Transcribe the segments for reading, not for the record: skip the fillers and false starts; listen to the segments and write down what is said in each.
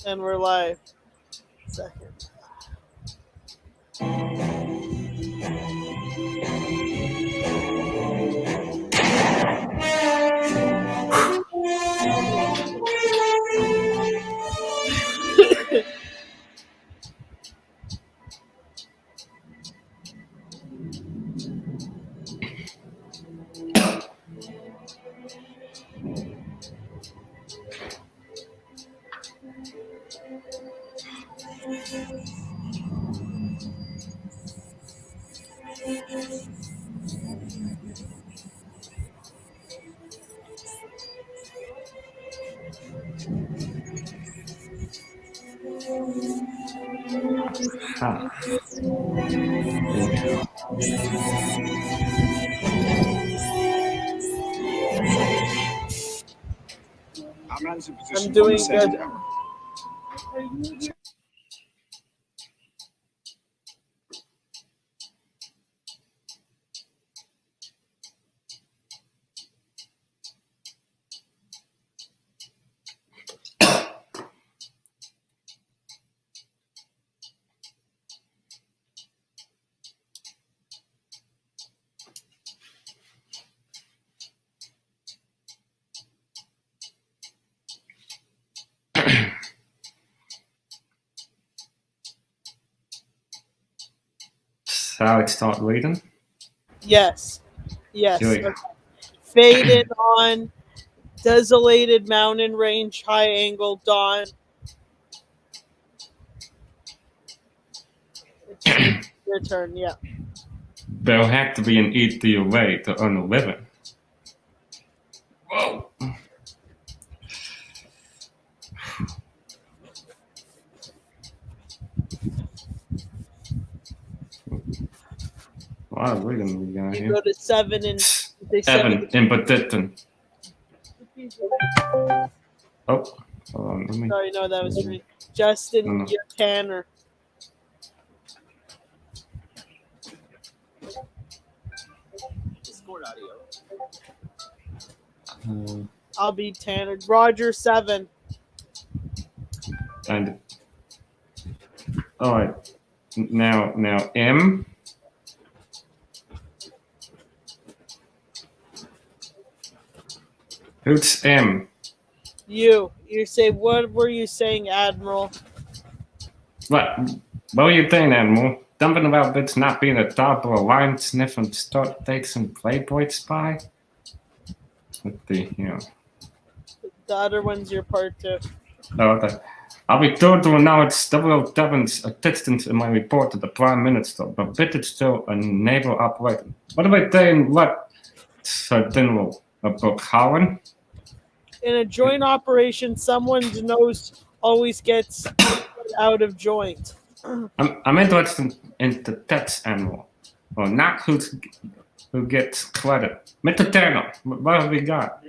And we're live. Second. Huh. I'm doing good. Shall I start reading? Yes. Yes. Here Okay. Faded on desolated mountain range, high angle dawn. It's your turn. Yeah. There had to be an easier way to earn a living. Whoa! A lot of reading we got You here. go to 7 and they Evan in Petition. Oh, hold on. Let me. Sorry, no, that was me. Justin, No. you're Tanner. I'll be Tanner. Roger 7. And all right. Now M. Who's M? You say, what were you saying, Admiral? What were you saying, Animal? Something about this not being a top or a line sniffing start takes and Playboy spy? Let's see here. The other one's your part 2. Oh, okay. I'll be told to acknowledge W7's assistance in my report to the Prime Minister, but it is still a naval operation. What am I saying? What, Sir General? About Holland? In a joint operation, someone's nose always gets out of joint. I'm interested in the text animal, or not who gets credit. Mr. Turner, what have we got?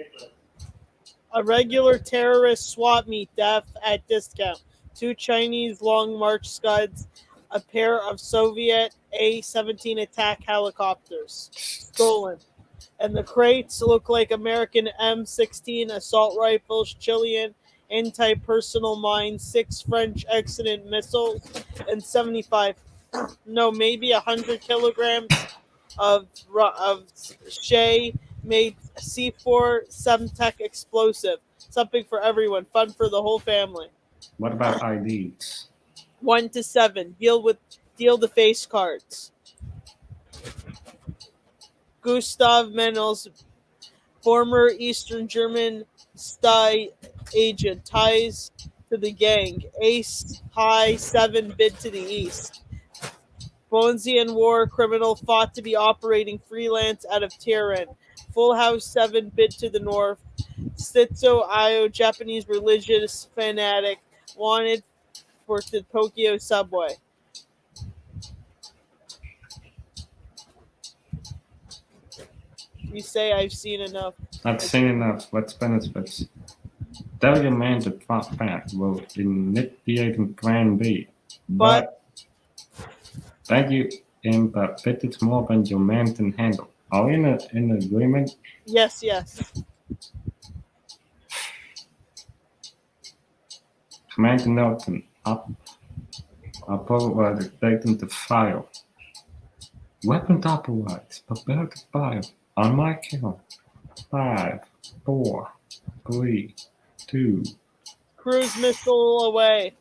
A regular terrorist swap meet death at discount. 2 Chinese Long March Scuds, a pair of Soviet A-17 attack helicopters stolen. And the crates look like American M16 assault rifles, Chilean anti-personnel mines, 6 French accident missiles, and 75, no, maybe 100 kilograms of Shea made C4 Semtech explosive. Something for everyone. Fun for the whole family. What about IDs? 1 to 7. Deal the face cards. Gustav Menels, former Eastern German spy agent, ties to the gang. Ace High 7 bid to the east. Bonesian war criminal fought to be operating freelance out of Tehran. Full House 7 bid to the north. Sitso Ayo, Japanese religious fanatic, wanted for the Tokyo subway. You say I've seen enough. I've seen enough. Let's finish this. Tell your man to drop back. We'll initiate Plan B. But thank you, but it's more than your man can handle. Are we in agreement? Yes. Commander Norton, upload data to file. Weapons operates, prepare to fire. On my count. 5, 4, 3, 2. Cruise missile away.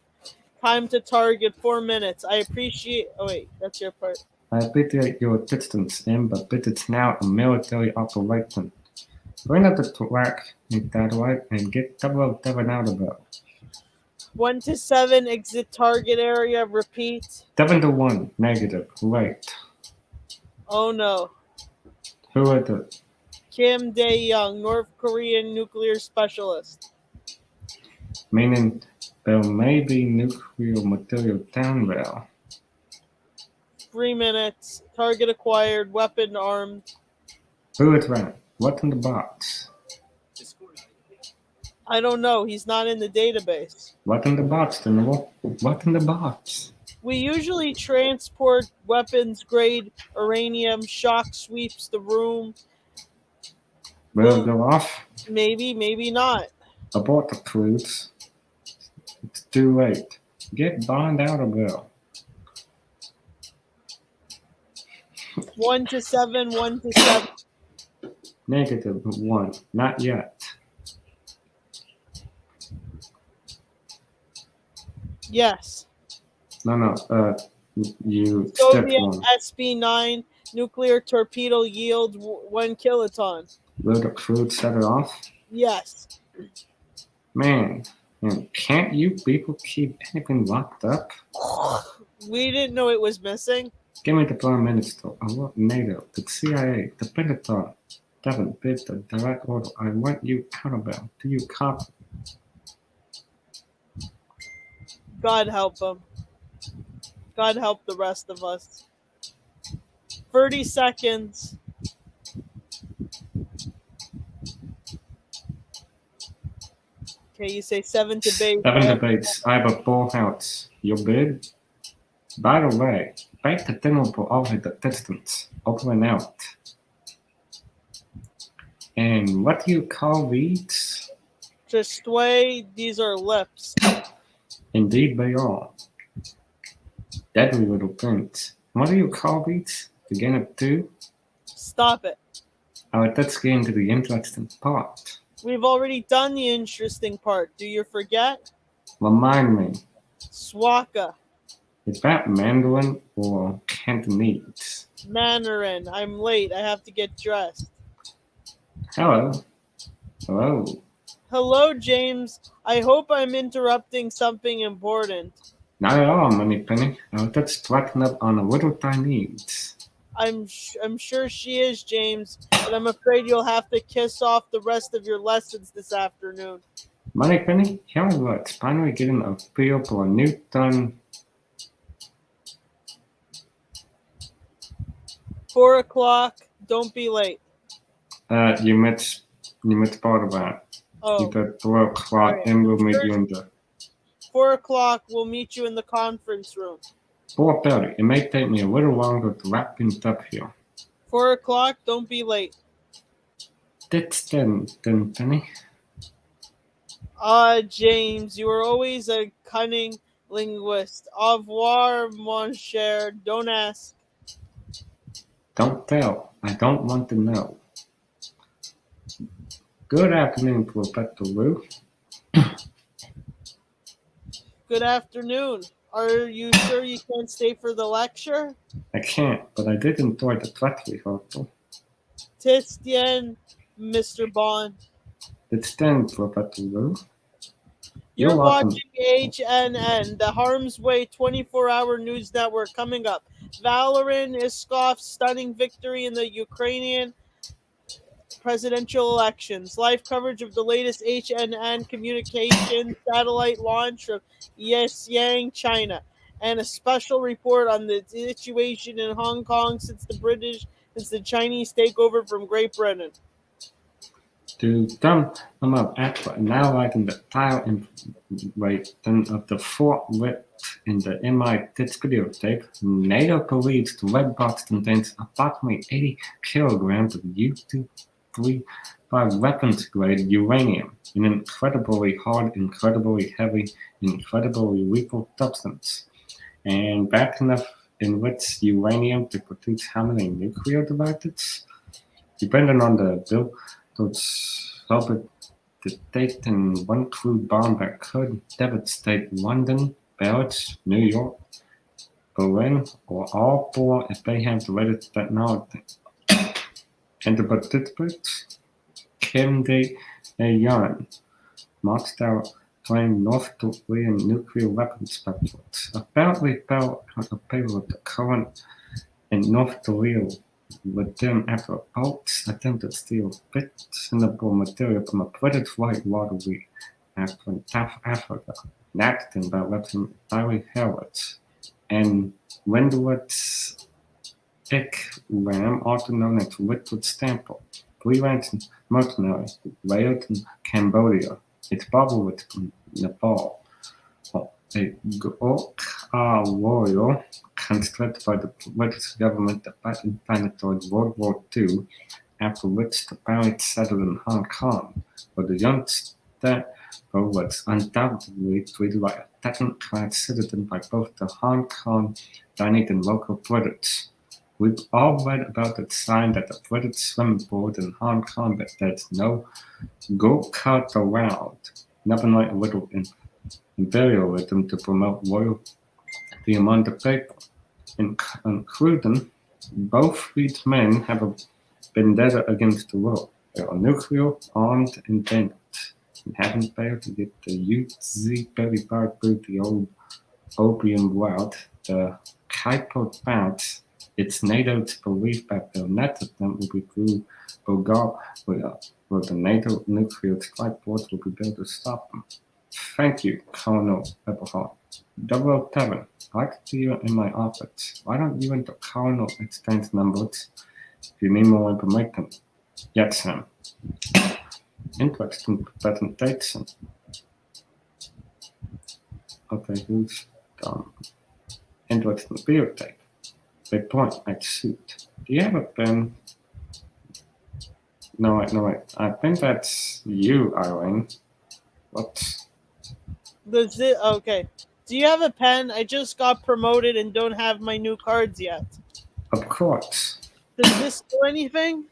Time to target 4 minutes. I appreciate. Oh, wait, that's your part. I appreciate your assistance, but it's now a military operation. Bring up the track in that way and get 007 out of there. 1 to 7, exit target area. Repeat. 7 to 1, negative, right. Oh no. Who is it? Kim Dae-young, North Korean nuclear specialist. Meaning there may be nuclear material down there. 3 minutes. Target acquired. Weapon armed. Who is that? What's in the box? I don't know. He's not in the database. What's in the box, General? What's in the box? We usually transport weapons grade uranium. Shock sweeps the room. Will it go off? Maybe, maybe not. Abort the cruise. It's too late. Get Bond out of there. 1 to 7, 1 to 7. Negative 1. Not yet. Yes. No. You stepped Soviet one. SB-9 nuclear torpedo yield 1 kiloton. Will the crew set it off? Yes. Man, can't you people keep anything locked up? We didn't know it was missing. Give me the Prime Minister. I want NATO, the CIA, the Pentagon. Devin, bid the direct order. I want you out of there. Do you copy? God help him. God help the rest of us. 30 seconds. Okay, you say 7 to base. 7 debates. I have a full house. Your bid? By the way, break the temple over the distance. Open out. And what do you call these? Just sway. These are lips. Indeed they are. Deadly little things. What do you call these? Again of 2? Stop it. Alright, let's get into the interesting part. We've already done the interesting part. Do you forget? Remind me, Swaka. is that Mandarin or Cantonese? Mandarin. I'm late. I have to get dressed. Hello. Hello. Hello, James. I hope I'm interrupting something important. Not at all, Moneypenny. Let's button up on a little Chinese. I'm sure she is, James, but I'm afraid you'll have to kiss off the rest of your lessons this afternoon. Moneypenny, here I was, finally getting a feel for a new ton. 4 o'clock. Don't be late. You missed part of that. Oh, You said 4 o'clock, Alright. and we'll meet you in the 4 o'clock. We'll meet you in the conference room. 4:30. It may take me a little longer to wrap things up here. 4 o'clock. Don't be late. That's then, Penny. James, you are always a cunning linguist. Au revoir, mon cher. Don't ask. Don't tell. I don't want to know. Good afternoon, Professor Wu. Good afternoon. Are you sure you can't stay for the lecture? I can't, but I did enjoy the dress rehearsal. Tistien, Mr. Bond. It's then, Professor Wu. You're welcome. watching HNN, the Harm's Way 24-hour news network. Coming up, Valerin Iskov's stunning victory in the Ukrainian presidential elections. Live coverage of the latest HNN communication satellite launch from Yang, China. And a special report on the situation in Hong Kong since the Chinese takeover from Great Britain. To sum them up, after analyzing the file information of the Fort Wit in the MI6 videotape, NATO believes the red box contains approximately 80 kilograms of U-234 by weapons-grade uranium, an incredibly hard, incredibly heavy, incredibly lethal substance, and back enough enriched uranium to produce how many nuclear devices? Depending on the bill, those Robert dictating one crude bomb that could devastate London, Paris, New York, Berlin, or all four if they have the latest technology. And the participants, Kim Dae-yeon, marched out claimed North Korean nuclear weapons specialists apparently fell out of favor with the current in North Korea with them after a boat's attempt to steal fissionable material from a British whitewater reef in South Africa, an accident by Lieutenant Barry Harris and Windward's Ikram, also known as Richard Stample, freelance mercenary who railed in Cambodia. Its brother was from Nepal, a Gurkha warrior constructed by the British government to fight in China during World War II, after which the family settled in Hong Kong, where the youngster was undoubtedly treated like a second-class citizen by both the Hong Kong Chinese and local British. We've all read about the sign at the British swimming board in Hong Kong that says no go-kart allowed. Nothing like a little imperialism to promote royalty among the people. In conclusion, both these men have a vendetta against the world. They are nuclear, armed, and dangerous, and haven't failed to get the UZ-35 through the old opium route. The Kuiper bounce. It's NATO's belief that the next attempt will be through Bulgaria, where the NATO nuclear strike force will be able to stop them. Thank you, Colonel Eberhard. 007, I'd like to see you in my office. Why don't you and the Colonel exchange numbers if you need more information? Yes, Sam. Interesting presentation. Okay, who's interesting videotape. Big point, I shoot. Do you have a pen? No, wait. I think that's you, Eileen. What? Okay. Do you have a pen? I just got promoted and don't have my new cards yet. Of course. Does this do anything?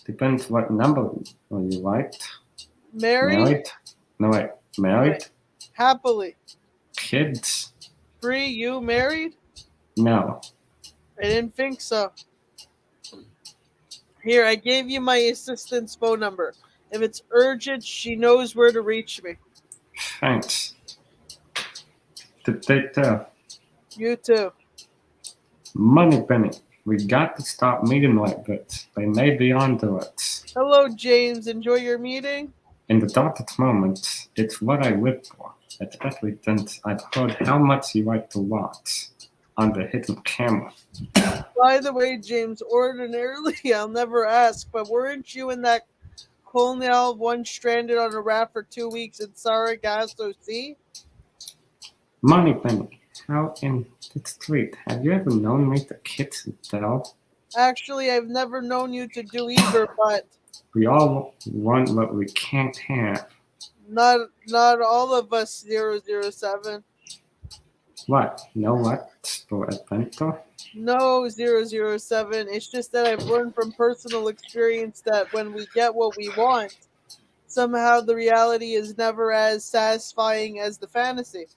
Depends what number you like. Married? No, wait. Married? Wait. Happily. Kids? Free, you married? No. I didn't think so. Here, I gave you my assistant's phone number. If it's urgent, she knows where to reach me. Thanks. Take care. You too. Moneypenny, we got to stop meeting like this. They may be onto us. Hello, James. Enjoy your meeting? In the darkest moments, it's what I live for, especially since I've heard how much you like to watch on the hidden camera. By the way, James, ordinarily I'll never ask, but weren't you and that colonel once stranded on a raft for 2 weeks in Sargasso Sea? Moneypenny, how in the street, have you ever known me to kiss and tell? Actually, I've never known you to do either, but We all want what we can't have. not all of us 007. What? Know what? For adventure? No, 007. It's just that I've learned from personal experience that when we get what we want, somehow the reality is never as satisfying as the fantasy.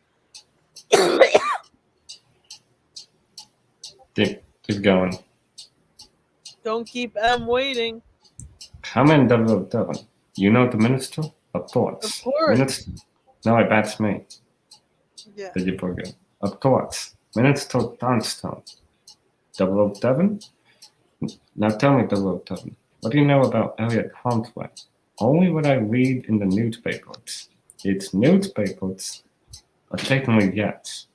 Keep going. Don't keep M waiting. Come in, 007. You know the minister? Of course. Of course. Minister? No, that's me. Yeah. Did you forget? Of course. Minister Johnstone. 007? Now tell me, 007, what do you know about Elliot Humphrey? Only what I read in the newspapers. It's newspapers? Occasionally, yes.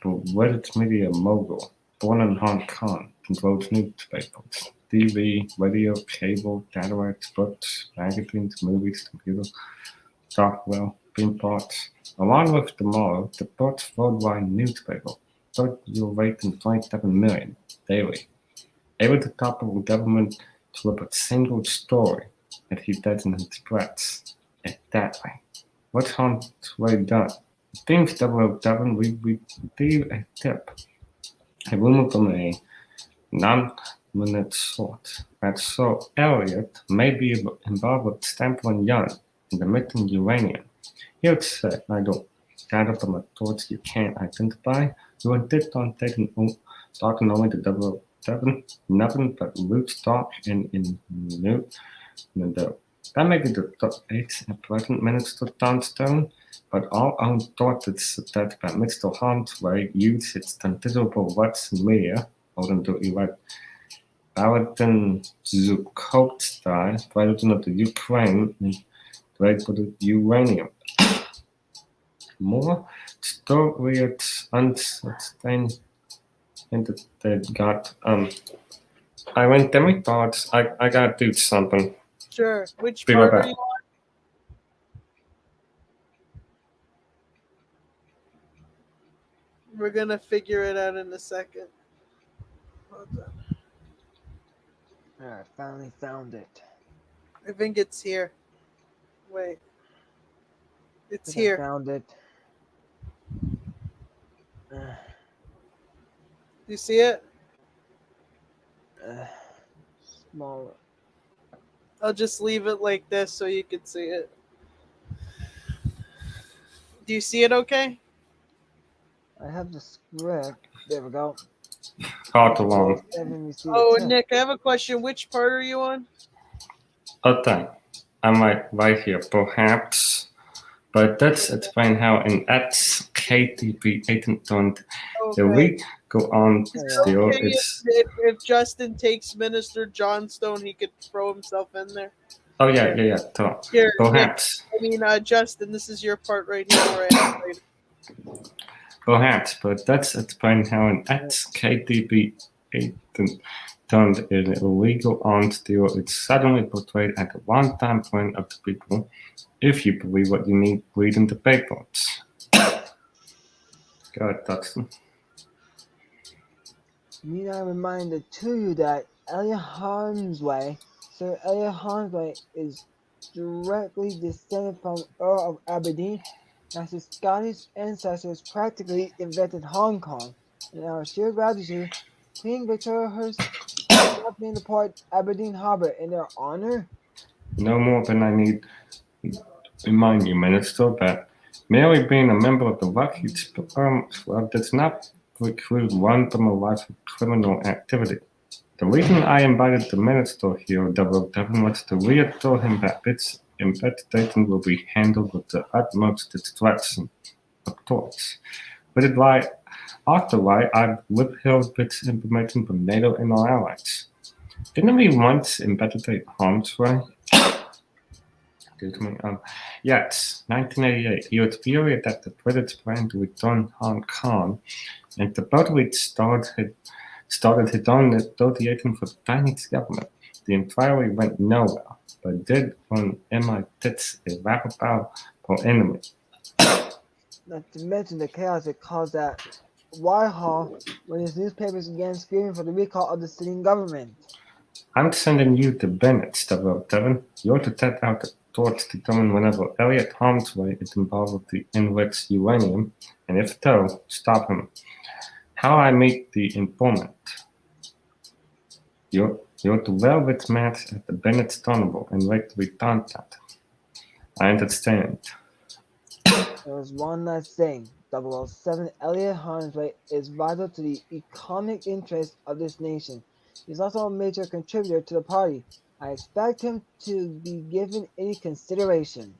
But Reddit's media mogul, born in Hong Kong, controls newspapers. TV, radio, cable, satellites, books, magazines, movies, computers, software, theme parks. Along with tomorrow, the first worldwide newspaper, circulating 27 million daily. Able to topple the government to with a single story. that he doesn't express it that way. What's Huntway done? Things 007, we receive a tip. A rumor from a non-minute source that so Elliot may be involved with Stanford Young in the missing uranium. Here it said, I don't gather from a source you can't identify. You insist on talking only to 007, nothing but root stock and in the dough. That makes it the 8 and present Minister Johnstone, but all own thought that Mr. Huntway used its considerable Western media, according to elect Valentin Zhukovsky, president of the Ukraine, in trade for the uranium. More stories unsustained that got I went demigods. I gotta do something. Sure. Which Be part right are back. you on? We're gonna figure it out in a second. Hold on. I finally found it. I think it's here. Wait. It's I here. found it. Do you see it? Smaller. I'll just leave it like this so you can see it. Do you see it okay? I have the script. There we go. Hard to long. Oh, Nick, I have a question. Which part are you on? Okay, I'm right here, perhaps. But let's explain how an ex-KTP agent don't. If Okay. we go on still, Okay, it's if Justin takes Minister Johnstone, he could throw himself in there. oh yeah. Talk. Here, Nick, Perhaps, Justin, this is your part right here where I have it. perhaps, but let's explain how an ex-KTP agent turned an illegal on still. It's suddenly portrayed at the one-time point of the people. If you believe what you need, read in the papers. Go ahead, Dustin. Need I remind to you that Elliot Harmsway, Sir Elliot Harmsway, is directly descended from Earl of Aberdeen, as his Scottish ancestors practically invented Hong Kong. In our sheer gratitude, Queen Victoria has named the port Aberdeen Harbour in their honor. No more than I need remind you, Minister, that merely being a member of the Refuge Club does not preclude one from a life of criminal activity. The reason I invited the Minister here, Devin, was to reassure him that this investigation will be handled with the utmost discretion, of course. But it's why, after why, I've withheld this information from NATO and our allies. Didn't we once investigate Harmsway? Excuse me. Yes, 1988. He was furious at the British plan to return Hong Kong, and supposedly started his own negotiation for the Chinese government. The inquiry went nowhere, but did on MI6 a rapid for enemy. Not to mention the chaos it caused at Whitehall when his newspapers began screaming for the recall of the sitting government. I'm sending you to Bennett, 007. You're to set out the torch to determine whenever Elliot Harmsway is involved with the enriched uranium, and if so, stop him. How I meet the informant. You're to velvet match at the Bennett Carnival and wait to be contacted. I understand. There was one last thing. 007 Elliot Harmsway is vital to the economic interests of this nation. He's also a major contributor to the party. I expect him to be given any consideration.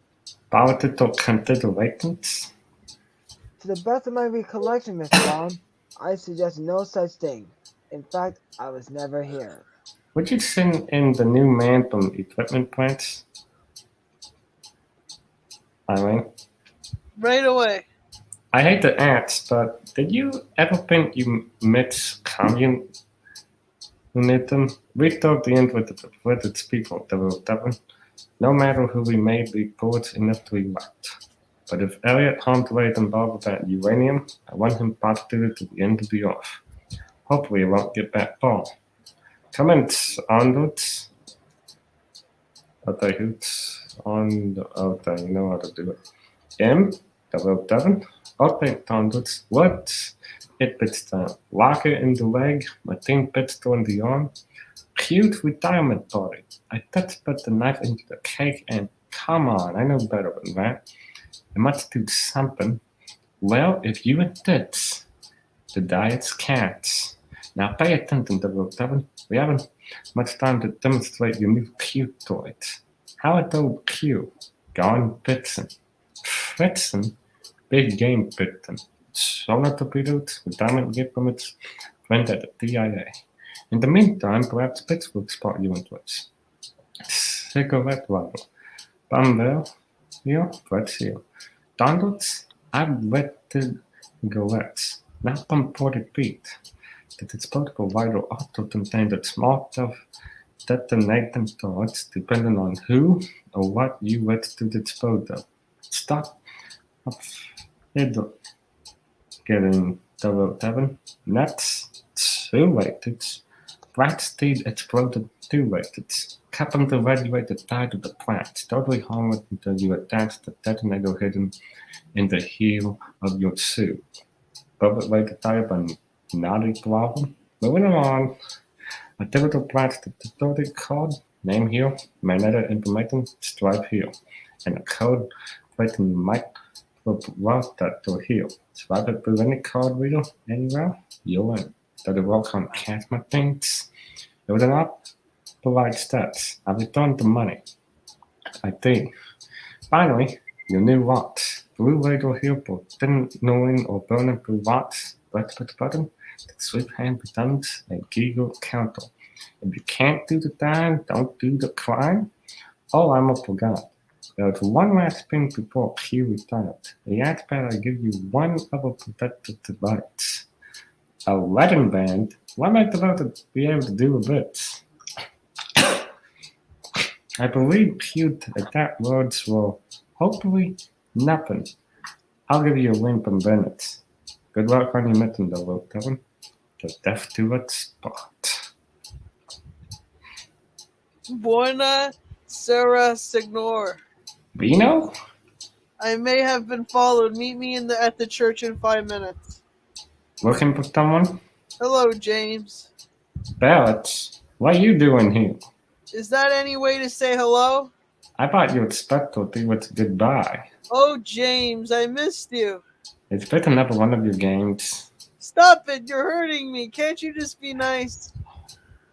Political considerations? To the best of my recollection, Mr. Bond, I suggest no such thing. In fact, I was never here. Would you send in the new man from equipment plants? Eileen? Right away. I hate to ask, but did you ever think you met communism? We thought the end with the British people, no matter who we may be forward enough to elect. But if Elliot Harmsway is involved with that uranium, I want him prosecuted to the end of the earth. Hopefully it won't get that far. Comments onwards? Okay, who's on the... Okay, you know how to do it. M, 007. Downwards. What? It puts the locker in the leg. My team pistol in the arm. Cute retirement party. I touch put the knife into the cake and come on, I know better than that. I must do something. Well, if you and Tits, the diet's cats. Now pay attention, 007. We haven't much time to demonstrate your new cute toys. How about Q? Gone Blitzen. Blitzen? Big game Blitzen. Solar torpedoes, retirement gift permits, friend at the DIA. In the meantime, perhaps Pitts will spot you in Twitch. Cigarette rival. Bumble, here, Fred's here. Donalds, I've wetted golettes, not from 40 feet. The disposable vital also contains a small self-detonating thoughts depending on who or what you wish to dispose of. Stop getting 007. That's too late. It's Bright Steed exploded too late. It's happened to radiate the tide of the plant, totally harmless until you attach the detonator hidden in the heel of your suit. Bullet way to tie up a naughty problem. Moving along. A typical plastic distorted code, name here, magnetic information, stripe here. And a code written might that to here. Swipe it through any card reader anywhere, you'll in. Does it work on cash machines? If it's not, polite steps. I've returned the money. I think. Finally, your new watch. Blue label here for knowing or burning blue watch. Breakfast button. The sweep hand buttons and giggle counter. If you can't do the time, don't do the crime. Oh, I almost forgot. There's one last thing before Q retired. He asked that I give you one other protective device. A wedding band? What am I about to be able to do with it? I believe Q that words will hopefully nothing. I'll give you a ring from Bennett. Good luck on your mission, though, Kevin. The death to its spot. Buona Sera Signor. Vino? I may have been followed. Meet me at the church in 5 minutes. Looking for someone? Hello, James. Barrett, what are you doing here? Is that any way to say hello? I thought your specialty was goodbye. Oh, James, I missed you. It's been another one of your games. Stop it, you're hurting me. Can't you just be nice?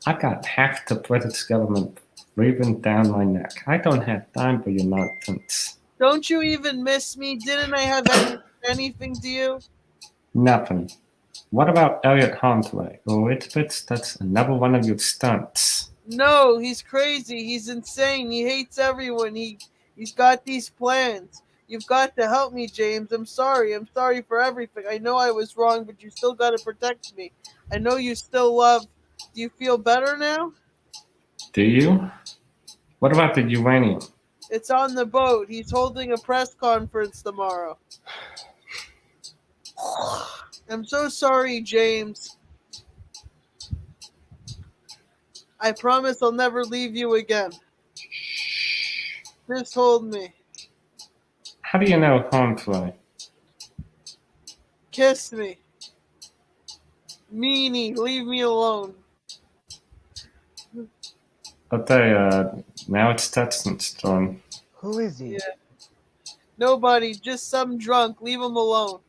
I got half the British government breathing down my neck. I don't have time for your nonsense. Don't you even miss me? Didn't I have anything to you? Nothing. What about Elliot Huntley? Oh, it's that's another one of your stunts. No, he's crazy. He's insane. He hates everyone. He's got these plans. You've got to help me, James. I'm sorry. I'm sorry for everything. I know I was wrong, but you still got to protect me. I know you still love. Do you feel better now? Do you? What about the uranium? It's on the boat. He's holding a press conference tomorrow. I'm so sorry, James. I promise I'll never leave you again. Just hold me. How do you know Huntley? Kiss me. Meanie, leave me alone. Okay, now it's Texan's turn. Who is he? Yeah. Nobody, just some drunk. Leave him alone.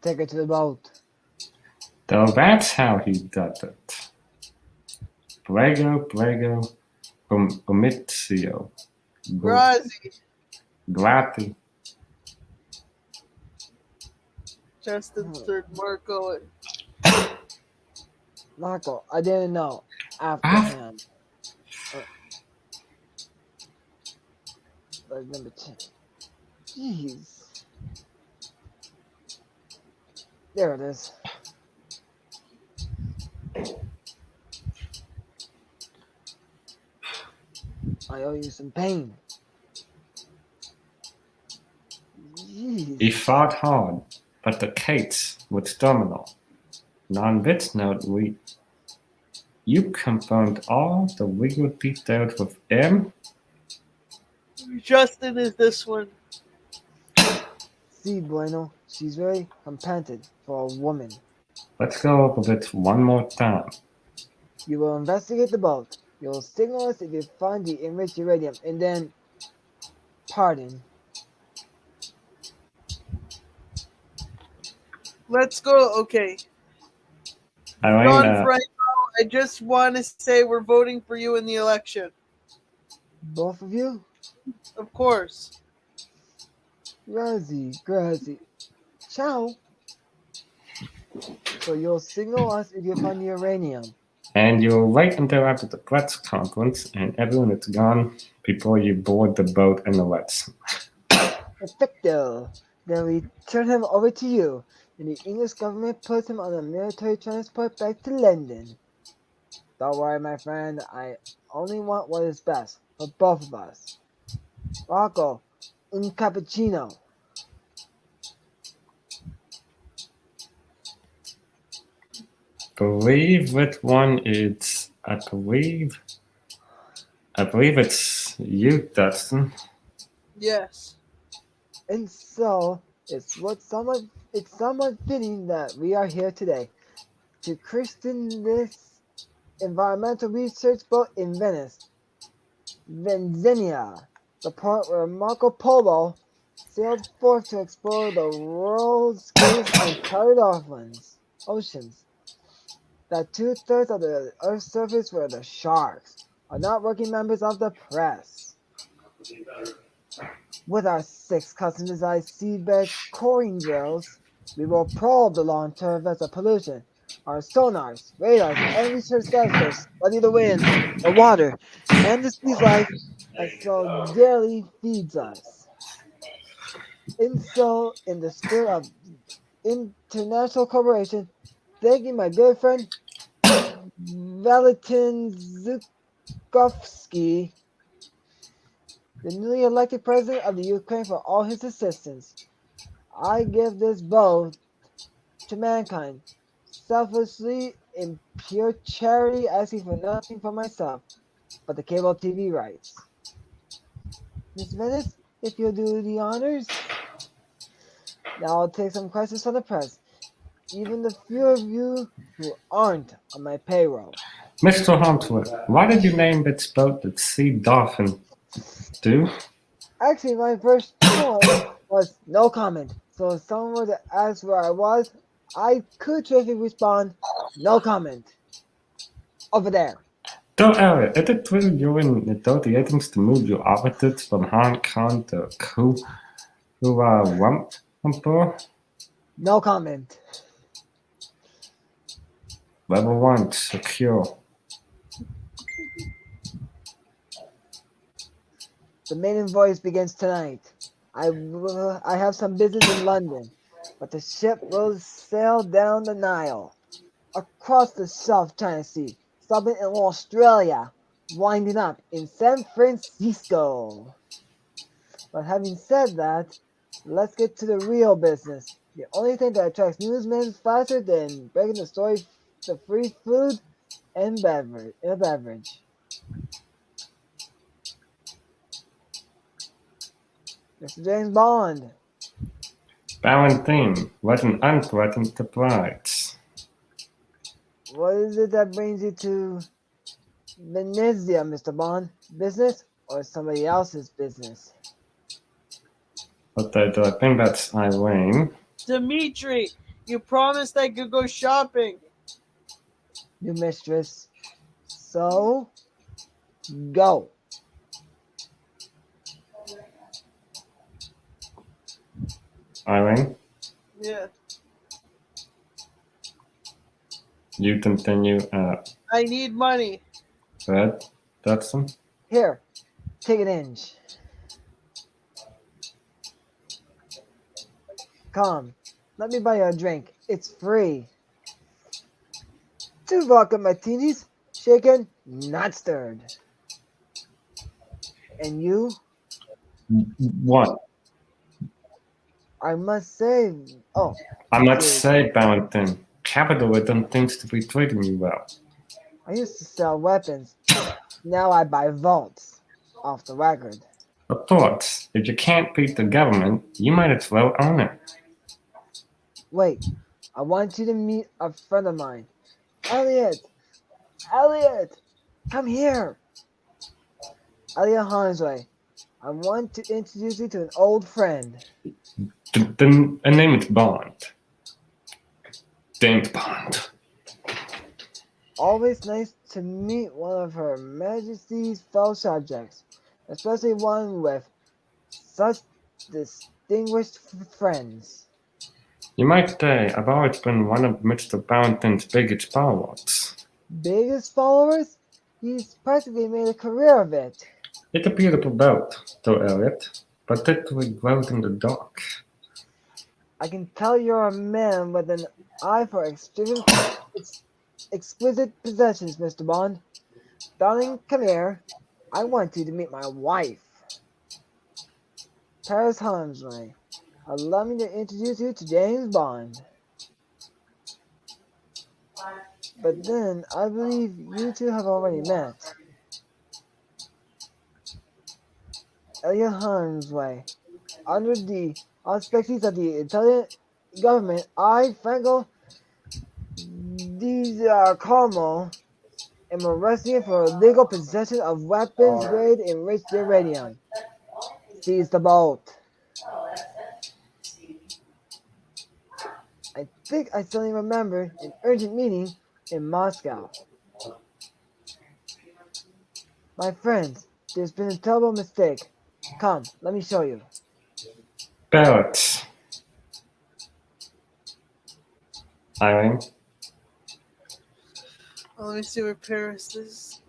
Take it to the boat. So that's how he does it. Prego, omissio. Grazi. Grazie. Just insert Marco. Marco, I didn't know. After him. Number 10. Jeez. There it is. I owe you some pain. Jeez. He fought hard, but the case was terminal. On this note, you confirmed all the legal details with M, Justin is this one. See, Bueno, she's very competent for a woman. Let's go over it one more time. You will investigate the boat. You will signal us if you find the enriched uranium, and then, pardon, Let's go. Okay. Eileen, Don Franco, I just want to say we're voting for you in the election. both of you? Of course. Grazie. Ciao. So you'll signal us if you find the uranium. and you'll wait until after the press conference and everyone is gone before you board the boat and the lets. Perfecto. Then we turn him over to you, and the English government puts him on a military transport back to London. Don't worry, my friend. I only want what is best for both of us. Rocco, un cappuccino. Believe which one it's. I believe it's you, Dustin. Yes. And so it's somewhat fitting that we are here today to christen this environmental research boat in Venice, Venzenia, the port where Marco Polo sailed forth to explore the world's greatest uncharted oceans. That 2/3 of the Earth's surface where the sharks are not working members of the press. With our 6 custom-designed seabed coring drills, we will probe the long-term vessel pollution. Our sonars, radars, and research telescopes study the wind, the water, and the sea's life that so daily feeds us. And so, in the spirit of international cooperation, thanking my good friend Valentin Zukovsky, the newly elected president of the Ukraine, for all his assistance. I give this boat to mankind, selflessly in pure charity, asking for nothing for myself but the cable TV rights. Miss Venice, if you'll do the honors. Now I'll take some questions from the press, even the few of you who aren't on my payroll. Mr. Huntworth, why did you name this boat the Sea Dolphin? Do? Actually, my first choice was no comment. So if someone were to ask where I was, I could truthfully respond, no comment. Over there. Don't worry, is it true during negotiations to move your operatives from Hong Kong to Kuala Lumpur? No comment. Level 1, secure. The maiden voice begins tonight. I have some business in London, but the ship will sail down the Nile, across the South China Sea, stopping in Australia, winding up in San Francisco. But having said that, let's get to the real business. The only thing that attracts newsmen faster than breaking the story to free food and beverage. Mr. James Bond. Valentine, what an unpleasant surprise. What is it that brings you to Venezia, Mr. Bond? Business or somebody else's business? But I think that's Eileen. Dimitri, you promised I could go shopping. New mistress. So, go. Eileen, Yeah. you continue I need money. Red, Dudson. Here, take an inch. Come, let me buy you a drink. It's free. 2 vodka martinis, shaken, not stirred. And you? 1. I must say, oh, I must say, Valentine, capitalism thinks to be treating you well. I used to sell weapons. Now I buy vaults. Off the record. Of course, if you can't beat the government, you might as well own it. Wait, I want you to meet a friend of mine. Elliot! Elliot! Come here! Elliot Hansway. I want to introduce you to an old friend. The name is Bond. James Bond. Always nice to meet one of Her Majesty's fellow subjects, especially one with such distinguished friends. You might say I've always been one of Mr. Bounton's biggest followers. Biggest followers? He's practically made a career of it. It's a beautiful boat, though, Elliot, particularly glows in the dark. I can tell you're a man with an eye for exquisite possessions, Mr. Bond. Darling, come here. I want you to meet my wife, Paris Hansway. Allow me to introduce you to James Bond. But then, I believe you two have already met. Elliot Hansway. Under the auspices of the Italian government, I, Franco Di Giacomo, am arresting you for illegal possession of weapons grade enriched uranium. Seize the boat. I think I suddenly remember an urgent meeting in Moscow. My friends, there's been a terrible mistake. Come, let me show you. Barrett. Irene. Let me see where Paris is.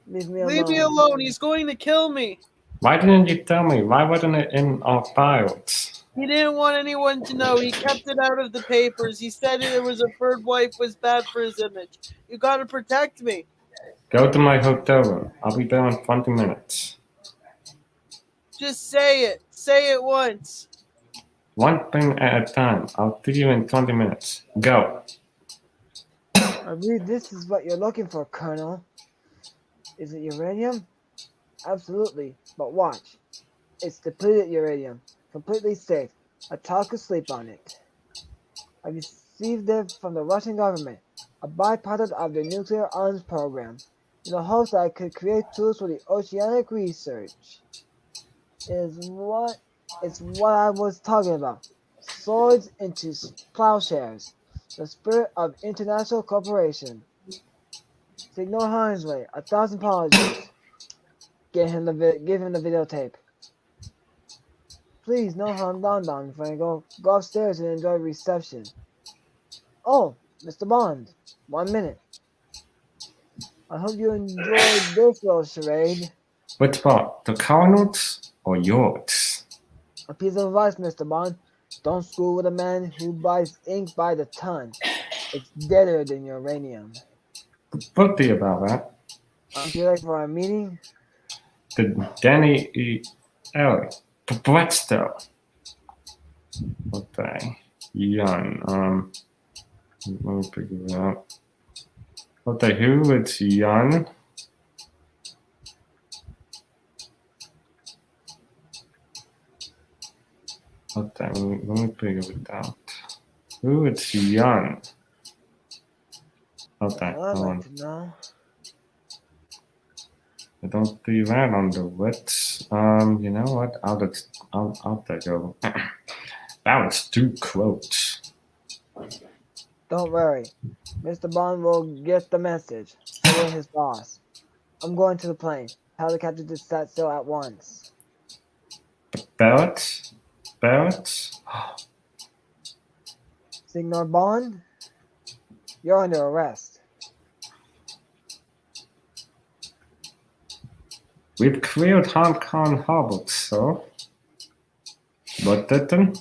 Leave me Leave me alone. He's going to kill me. Why didn't you tell me? Why wasn't it in our files? He didn't want anyone to know. He kept it out of the papers. He said it was a third wife was bad for his image. You got to protect me. Go to my hotel room. I'll be there in 20 minutes. Just say it. Say it once. One thing at a time. I'll see you in 20 minutes. Go. I believe this is what you're looking for, Colonel. Is it uranium? Absolutely, but watch. It's depleted uranium, completely safe. A child could sleep on it. I received it from the Russian government, a byproduct of their nuclear arms program, in the hopes that I could create tools for the oceanic research. It's what I was talking about. Swords into plowshares. The spirit of international cooperation. Signor Harnsway, 1,000 apologies. Give him the videotape. Please, no harm done, Franco. Go upstairs and enjoy reception. Oh, Mr. Bond, 1 minute. I hope you enjoyed this little charade. Which part? The Colonel's or yours? A piece of advice, Mr. Bond. Don't school with a man who buys ink by the ton. It's deader than uranium. Guilty about that. Aren't you late for our meeting? The Danny E. Ellie. Brettstone. Okay. Jan. Let me figure it out. Okay, who is Jan? Okay, let me figure it out. Who is Jan? Okay, Well, I'd hold on. like to know. I don't see that on the list. You know what? I'll take over. That was too close. Don't worry. Mr. Bond will get the message. So will his boss. I'm going to the plane. Tell the captain to set sail at once. Barrett? Signor Bond, you're under arrest. We've cleared Hong Kong harbor, sir. But then,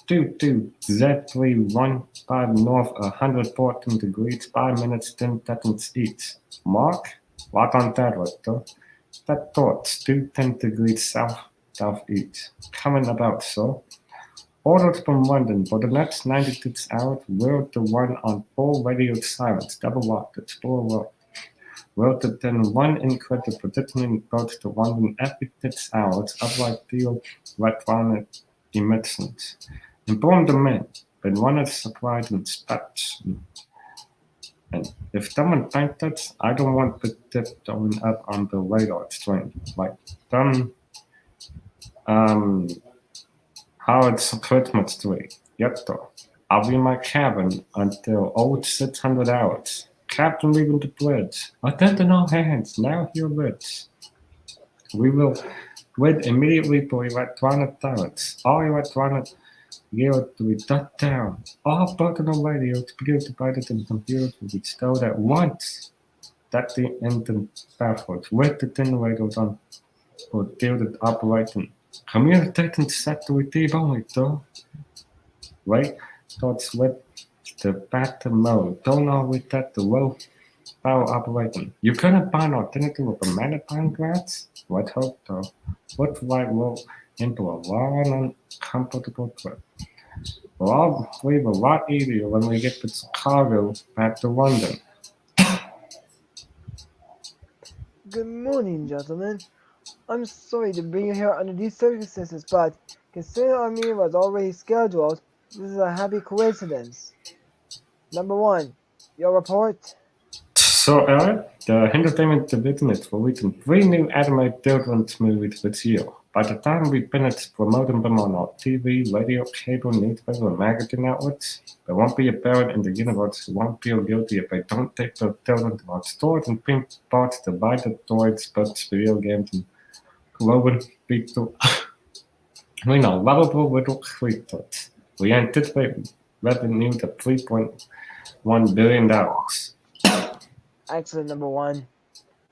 22Z315 north, 114 degrees, 5 minutes, 10 seconds east. Mark, lock on that, sir. That thoughts, 210 degrees south, southeast. Coming about, sir. Orders from London for the next 96 hours, we're the one on full radio silence, double locked, explore row. Wilted then one incredible detonate both to London every 6 hours, unlike the electronic emissions. Inform the men, but one is supplied inspection. And if someone thinks that, I don't want the tip going up on the radar screen. Like them, Howard's Christmas tree. Yep, though. I'll be in my cabin until old 600 hours. Captain leaving the bridge. Attend in all hands. Now hear this. We will wait immediately for electronic turrets. All electronic gear to be shut down. All personal radios, computer devices, and computers will be stowed at once. That's the engine passwords. With the generators on for tilted operation. Communication set to receive only, though. Right? Starts with the battle mode. Don't always set the low power operation. You couldn't find alternative with a magnifying glass? Let's hope so. Let's right roll into a long and uncomfortable trip. We'll all leave a lot easier when we get to Chicago back to London. Good morning, gentlemen. I'm sorry to bring you here under these circumstances, but considering our meeting was already scheduled, this is a happy coincidence. Number 1, your report. So, Eric, the entertainment division is releasing 3 new animated children's movies this year. By the time we finish promoting them on our TV, radio, cable, newspaper, and magazine outlets, there won't be a parent in the universe who won't feel guilty if they don't take their children to our stores and pink parts to buy the toys, books, video games, and glowing people. We know lovable little creatures. We anticipate revenue of $3.1 billion. Excellent, number 1.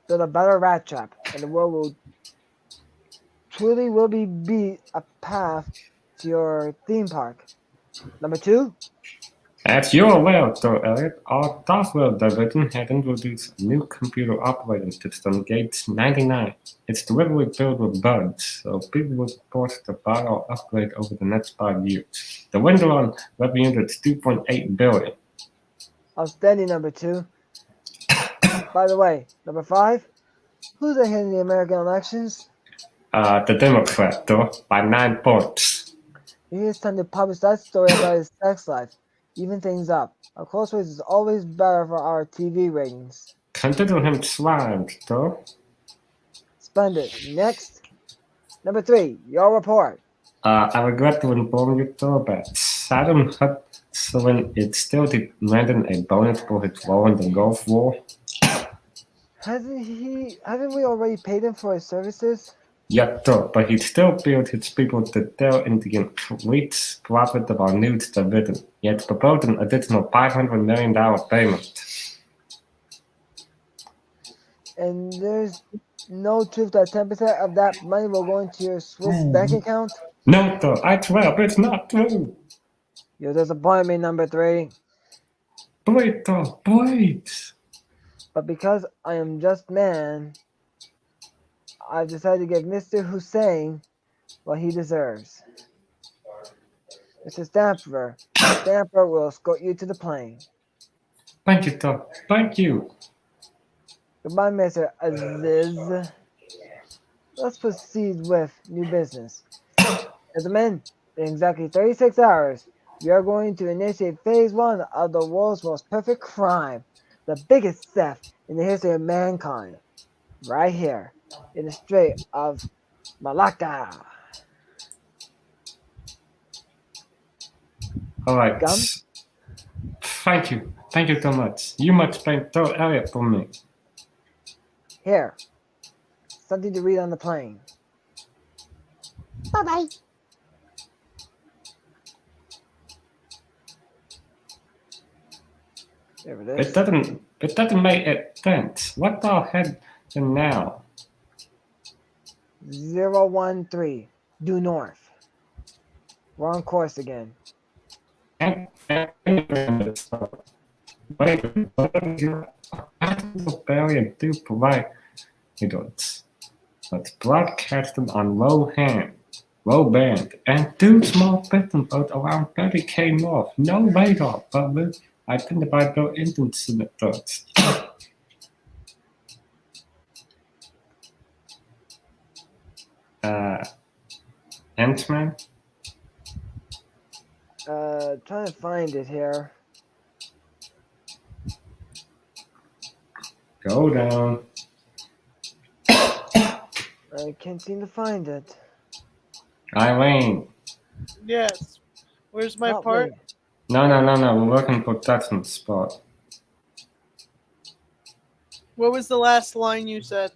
Build a better rat trap, and the world will truly be a path to your theme park. Number 2. As you're aware, though, Elliot, our software division has introduced a new computer operating system, Gates 99. It's deliberately filled with bugs, so people will be forced to buy or upgrade over the next 5 years. The window on revenue is $2.8 billion. Outstanding, number 2. By the way, number 5. Who's ahead in the American elections? The Democrat, though, by 9 points. Maybe it's time to publish that story about his sex life. Even things up. A close race is always better for our TV ratings. Consider him slimed, though. Splendid. Next. Number 3, your report. I regret to inform you, though, that Saddam Hussein is still demanding a bonus for his role in the Gulf War. Haven't we already paid him for his services? Yep, though, but he still feels his people to tell in the increased profit of our news division. Yet proposed an additional $500 million payment. And there's no truth that 10% of that money will go into your Swiss bank account? No, though, I swear, it's not true. You disappoint me, number 3. Wait, though, wait. But because I am just man, I've decided to give Mr. Hussein what he deserves. Mr. Stamper will escort you to the plane. Thank you, though. Thank you. Goodbye, Mr. Aziz. Let's proceed with new business. Gentlemen, in exactly 36 hours, we are going to initiate phase 1 of the world's most perfect crime, the biggest theft in the history of mankind, right here in the Strait of Malacca. All right. Gum? Thank you. Thank you so much. You must thank Joe Elliott for me. Here, something to read on the plane. Bye-bye. There it is. It doesn't make it sense. What the heck now? 013, due north. We're on course again. And barrier do provide it. But broadcasting on low band, and 2 small systems out around 30K north. No radar, but with identified no incident threats. Ant-Man? Trying to find it here. Go down. I can't seem to find it. Eileen. Yes. Where's my Help part? me. No. We're working for that spot. What was the last line you said?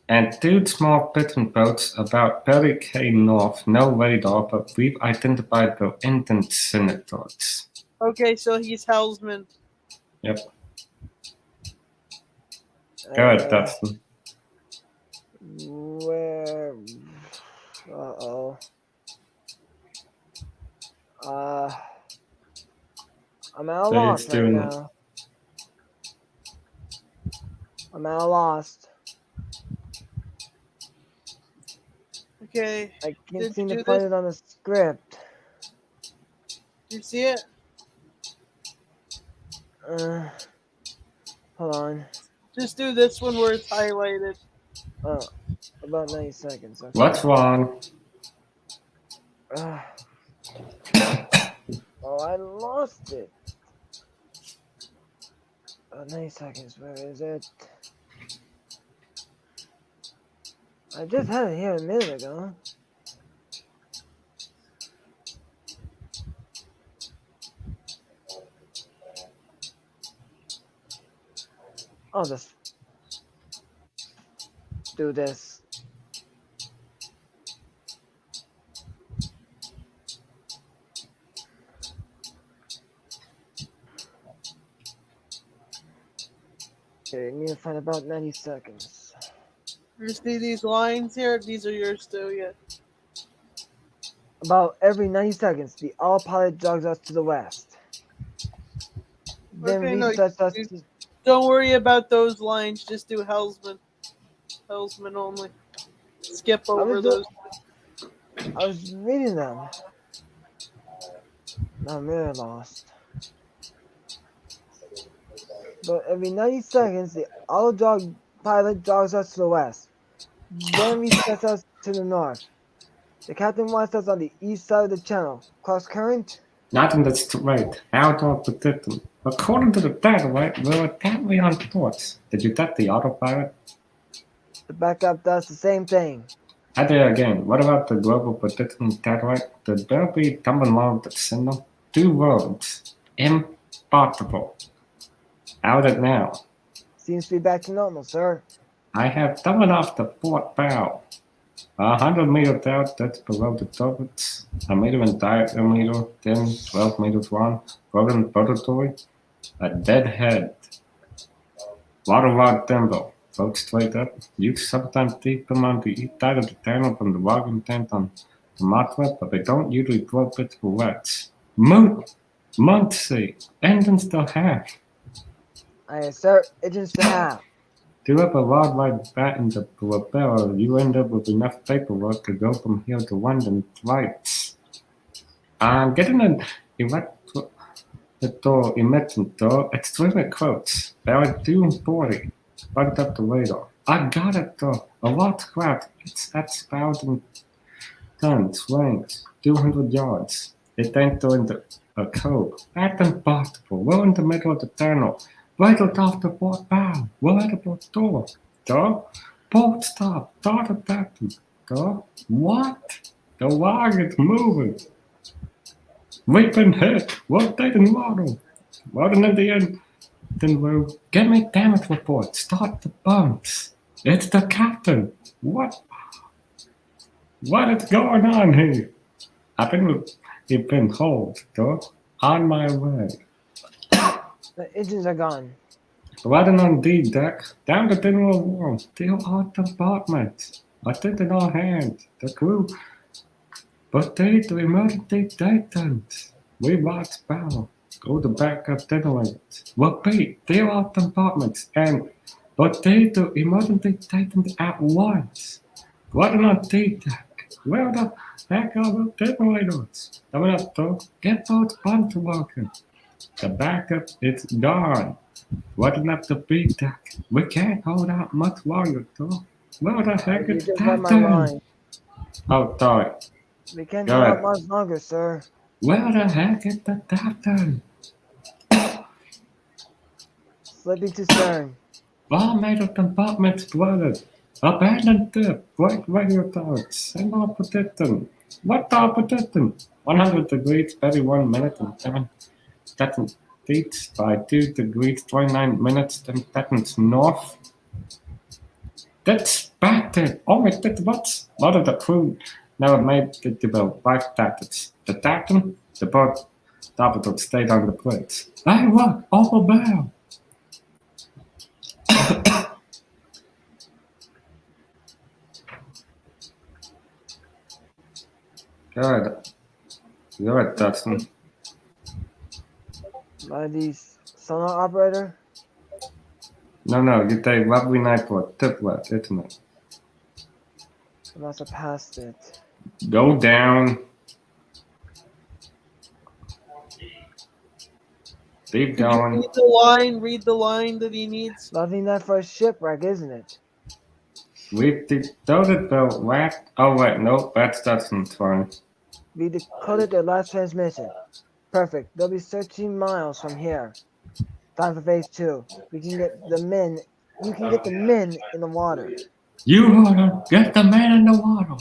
And 2 small pigeon boats about 30k north, no radar, but we've identified the Indian senators. Okay, so he's Hellsman. Yep. Go ahead, Uh, Dustin. Where? Uh-oh. I'm at a So loss he's right doing now. I'm at a loss. Okay. I can't Did seem you to do find this? it on the script. You see it? Hold on. Just do this one where it's highlighted. Oh, about 90 seconds. Okay. What's wrong? Uh, oh, I lost it. 90 seconds. Where is it? I just had it here a minute ago. I'll just do this. Okay, I need to find about 90 seconds. You see these lines here? These are yours too, yeah. About every 90 seconds, the autopilot jogs us to the west. Then Okay, no, resets us you- to... Don't worry about those lines. Just do Hellsman. Hellsman only. Skip over those. I was reading them. Now I'm really lost. But every 90 seconds, the autopilot jogs us to the west. Then resets us to the north. The captain wants us on the east side of the channel. Cross current? Not in the straight. Outdoor prediction. According to the data, right, we're apparently on course. Did you test the autopilot? The backup does the same thing. I did again. What about the global prediction satellite? Did there be coming along the signal? 2 words. Impossible. Out it now. Seems to be back to normal, sir. I have doubled off the port bow. 100 meters out, that's below the turrets. A meter in diameter, 10, 12 meters long. Broken promontory. A deadhead. Water rod timber. Float straight up. You sometimes deep them on the east side of the tunnel from the wagon tent on the Mothra, but they don't usually throw bits for rats. Muncie. Engines still have. Aye, sir. Agents to have. Do up a rod like that in the propeller, you end up with enough paperwork to go from here to London twice. I'm getting an electrical emitter, extremely close. Barrel 240. Bugged up the radar. I got it though. A lot scrapped. It's at 1,000 tons, range, 200 yards. It ain't doing a cove. That's impossible. We're in the middle of the tunnel. Right off the port bow. We're at the port door. Duh. Port stop. Start attacking. Duh. What? The wagon's moving. We've been hit. We're dead in water. Water in the end. Then we'll get me damage report. Start the bumps. It's the captain. What? What is going on here? I think we've been hold, though. On my way. The engines are gone. Riding on D deck, down the general room, still on compartment. I did it all hands, the crew. But they to emergency titans. We watch power. Go to backup generators. Repeat, still on compartments and but they to emergency titans at once. Riding on D deck. Where the heck are the generators? Coming up, though. Get those pumps working. The backup is gone. Running up the big deck. We can't hold out much longer, though. Where the heck You is just read my Titan? line. Oh, sorry. We can't Go hold out ahead. much longer, sir. Where the heck is the doctor? Slipping to stern. All major compartments flooded. Abandoned ship. Break radio towers. Signal protected. What are protected? 100 degrees, 31 minutes and 7 seconds east by 2 degrees, 29 minutes and seconds north. That's battered. Oh my god, what? Lot of the crew never made it to the five tactics. The captain, the boat, Davidoff stayed on the plates. Hey, look, overboard. Good. Good, Dustin. By the sonar operator. No, you take lovely night for a triplet, isn't it? I must have passed it. Go down. Keep Could you going. read the line? Read the line that he needs. Lovely night for a shipwreck, isn't it? We've decoded the last. Oh, wait, no, that's Dustin's fine. We decoded their last transmission. Perfect. They'll be 13 miles from here. Time for phase 2. We can get the men. You can get the men in the water. You wanna get the man in the water.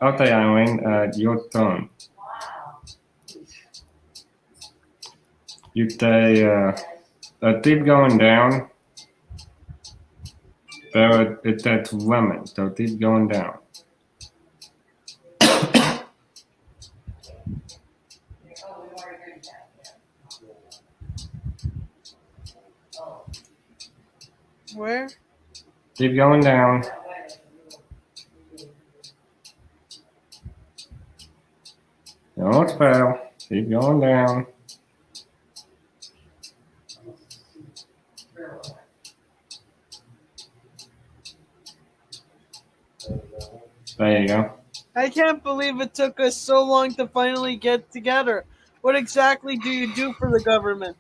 Okay, Eileen, your turn. You say, keep going down. There, that's women, so keep going down. Where? Keep going down. Don't spell. Keep going down. There you go. I can't believe it took us so long to finally get together. What exactly do you do for the government?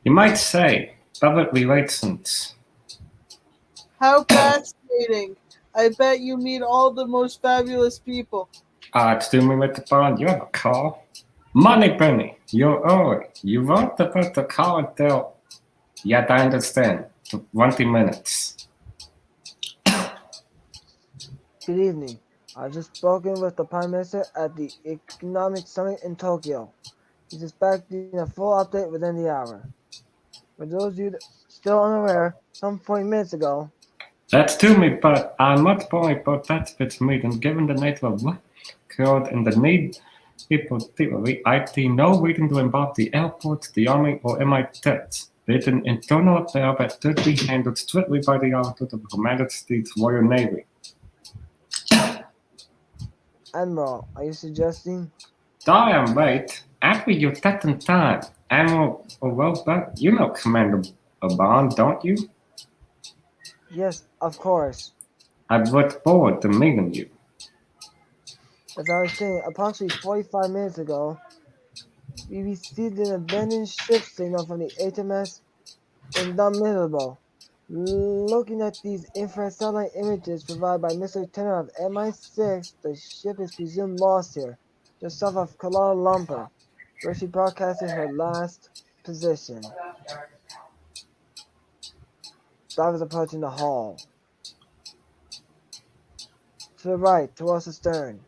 You might say public relations. How fascinating. I bet you meet all the most fabulous people. Excuse me, Mr. Bond, you have a call? Money Penny, you're early. You wrote about the call until. Yet I understand. 20 minutes. Good evening. I've just spoken with the Prime Minister at the Economic Summit in Tokyo. He's expecting a full update within the hour. For those of you still unaware, some 40 minutes ago, That's to me, but I must point about that fits meeting given the nature of what occurred and the need people theory, I see no reason to involve the airports, the army, or MI6. It's an internal affair that should be handled strictly by the officers of the United States Royal Navy. Admiral, are you suggesting? I am right. After your second time, Admiral Roosevelt, you know Commander Bond, don't you? Yes, of course. I look forward to meeting you. As I was saying, approximately 45 minutes ago, we received an abandoned ship signal from the HMS Indomitable. Looking at these infrared satellite images provided by Mr. Lieutenant of MI6, the ship is presumed lost here, just south of Kuala Lumpur, where she broadcasted her last position. Divers approaching the hull. To the right, towards the stern.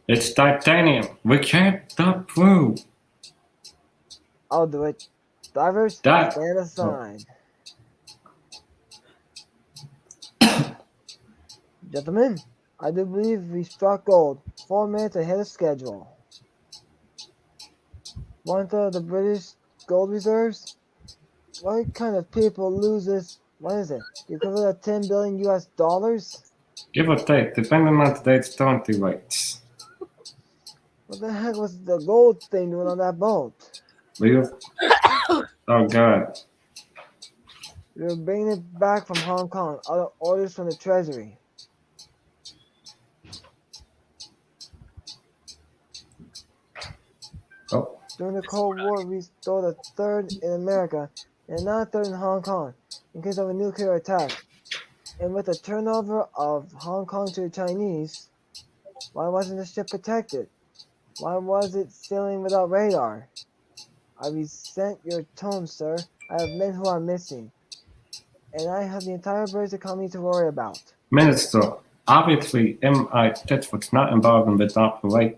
It's titanium. We can't stop through. I'll do it. Divers, That- stand aside. Gentlemen, I do believe we struck gold 4 minutes ahead of schedule. 1/3 of the British gold reserves? What kind of people loses, what is it, the equivalent of 10 billion US dollars? Give or take, depending on today's currency rates. What the heck was the gold thing doing on that boat? Oh god. We were bringing it back from Hong Kong, under orders from the Treasury. Oh, During the Cold War, we stored a third in America and another third in Hong Kong in case of a nuclear attack. And with the turnover of Hong Kong to the Chinese, why wasn't the ship protected? Why was it sailing without radar? I resent your tone, sir. I have men who are missing, and I have the entire British economy to worry about. Minister, obviously MI6 was not involved in this operation,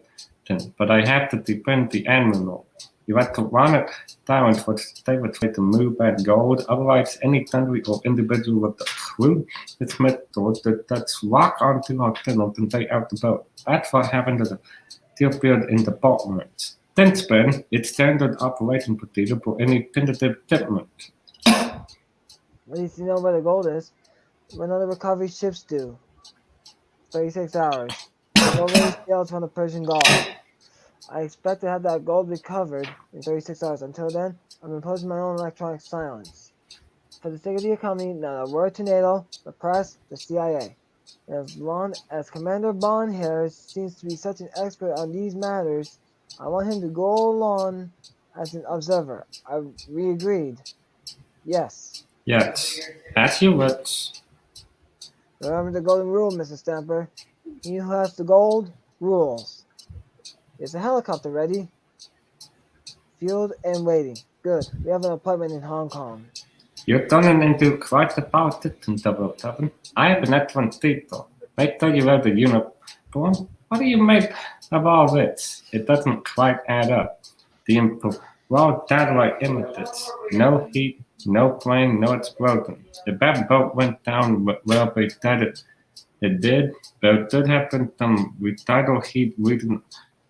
but I have to defend the admiral. You had to run it down for they would try to move that gold, otherwise any country or individual with the crew is meant to that's lock onto our tunnel and take out the boat. That's what happened to the Deerfield in the department. Since then, it's standard operation procedure for any tentative shipment. At least you know where the gold is. When other recovery ships do. 36 hours. They've already sailed from the Persian Gulf. I expect to have that gold recovered in 36 hours. Until then, I'm imposing my own electronic silence. For the sake of the economy, not a word to NATO, the press, the CIA. And as long as Commander Bond here seems to be such an expert on these matters, I want him to go along as an observer. We agreed. Yes. Yes, as you wish. Remember the golden rule, Mr. Stamper. He who has the gold rules. Is the helicopter ready? Fueled and waiting. Good. We have an appointment in Hong Kong. You're turning into quite a politician, 007. I have an excellent title. Wait till you wear the uniform. What do you make of all this? It doesn't quite add up. The raw satellite images. No heat, no plane, no explosion. If that boat went down well they said it did, there did have been some residual heat reading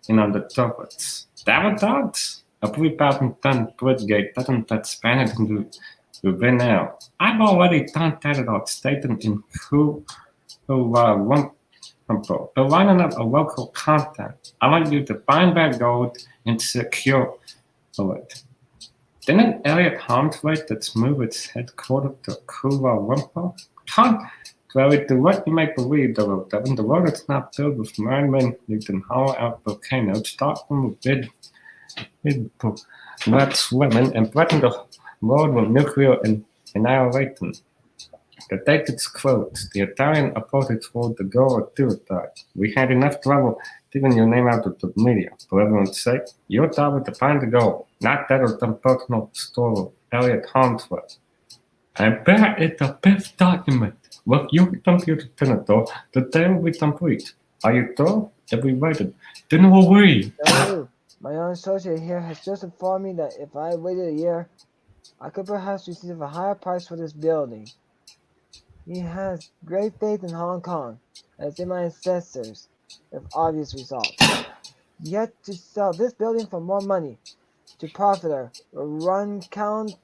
in on the surface. Sabotage? A 3,000-ton frigate doesn't expand it into thin air. I've already contacted our station in Kuala Lumpur. They're lining up a local contact. I want you to find that gold and secure it. Didn't Elliot Harmsworth that's moved its headquarters to Kuala Lumpur? Contrary to what you might believe, 007, the world is not filled with madmen who can hollow out volcanoes, start them with big nuts women, and threaten the world with nuclear annihilation. The date is closed. The Italian authorities hold the goal of suicide. We had enough trouble giving your name out to the media. For everyone's sake, your job is to find the goal, not that of some personal story of Elliot Harmsworth. And that is the best document. With your computer, Senator, the day will be complete. Are you sure? If we waited, then we'll wait. No, my own associate here has just informed me that if I waited a year, I could perhaps receive a higher price for this building. He has great faith in Hong Kong, as in my ancestors, with obvious results. Yet to sell this building for more money, to profit her, will run counter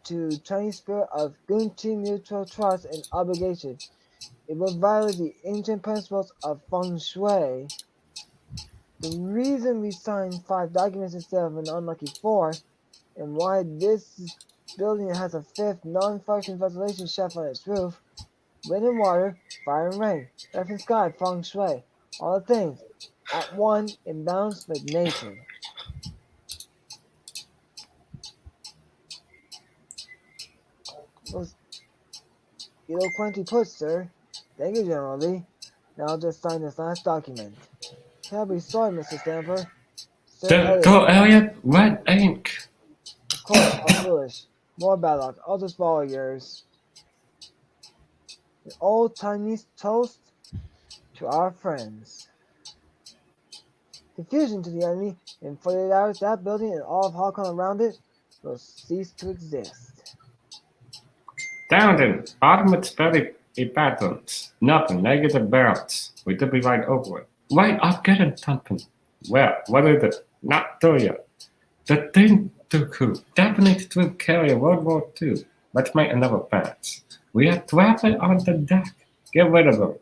to Chinese spirit of Gunchi mutual trust and obligation. It will violate the ancient principles of feng shui. The reason we signed 5 documents instead of an unlucky 4, and why this building has a 5th non-functioning ventilation shaft on its roof, wind and water, fire and rain, earth and sky, feng shui, all the things, at one in balance with nature. Was eloquently put, sir. Thank you, General Lee. Now I'll just sign this last document. Terribly sorry, Mr. Stamper. Sir Go, Elliot. Red ink. Of course, I'm foolish. More bad luck. I'll just follow yours. An old Chinese toast to our friends. Confusion to the enemy. In 48 hours, that building and all of Hong Kong around it will cease to exist. Down then. Ultimate very patterns. Nothing. Negative balance. We could be right over it. Wait, I'm getting something. Well, what is it? Not to you. The thing to who? Japanese troop carrier World War II. Let's make another pass. We have traffic on the deck. Get rid of them.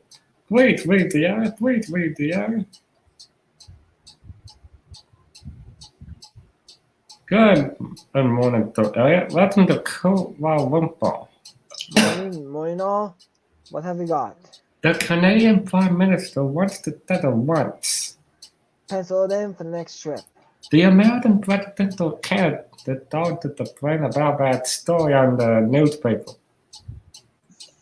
Please read the air. Please read the air. Good morning, Elliot. Welcome to Kuala Lumpur. Morning all. What have we got? The Canadian Prime Minister wants to settle once. Pencil it in for the next trip. The American presidential candidate started to complain about that story on the newspaper.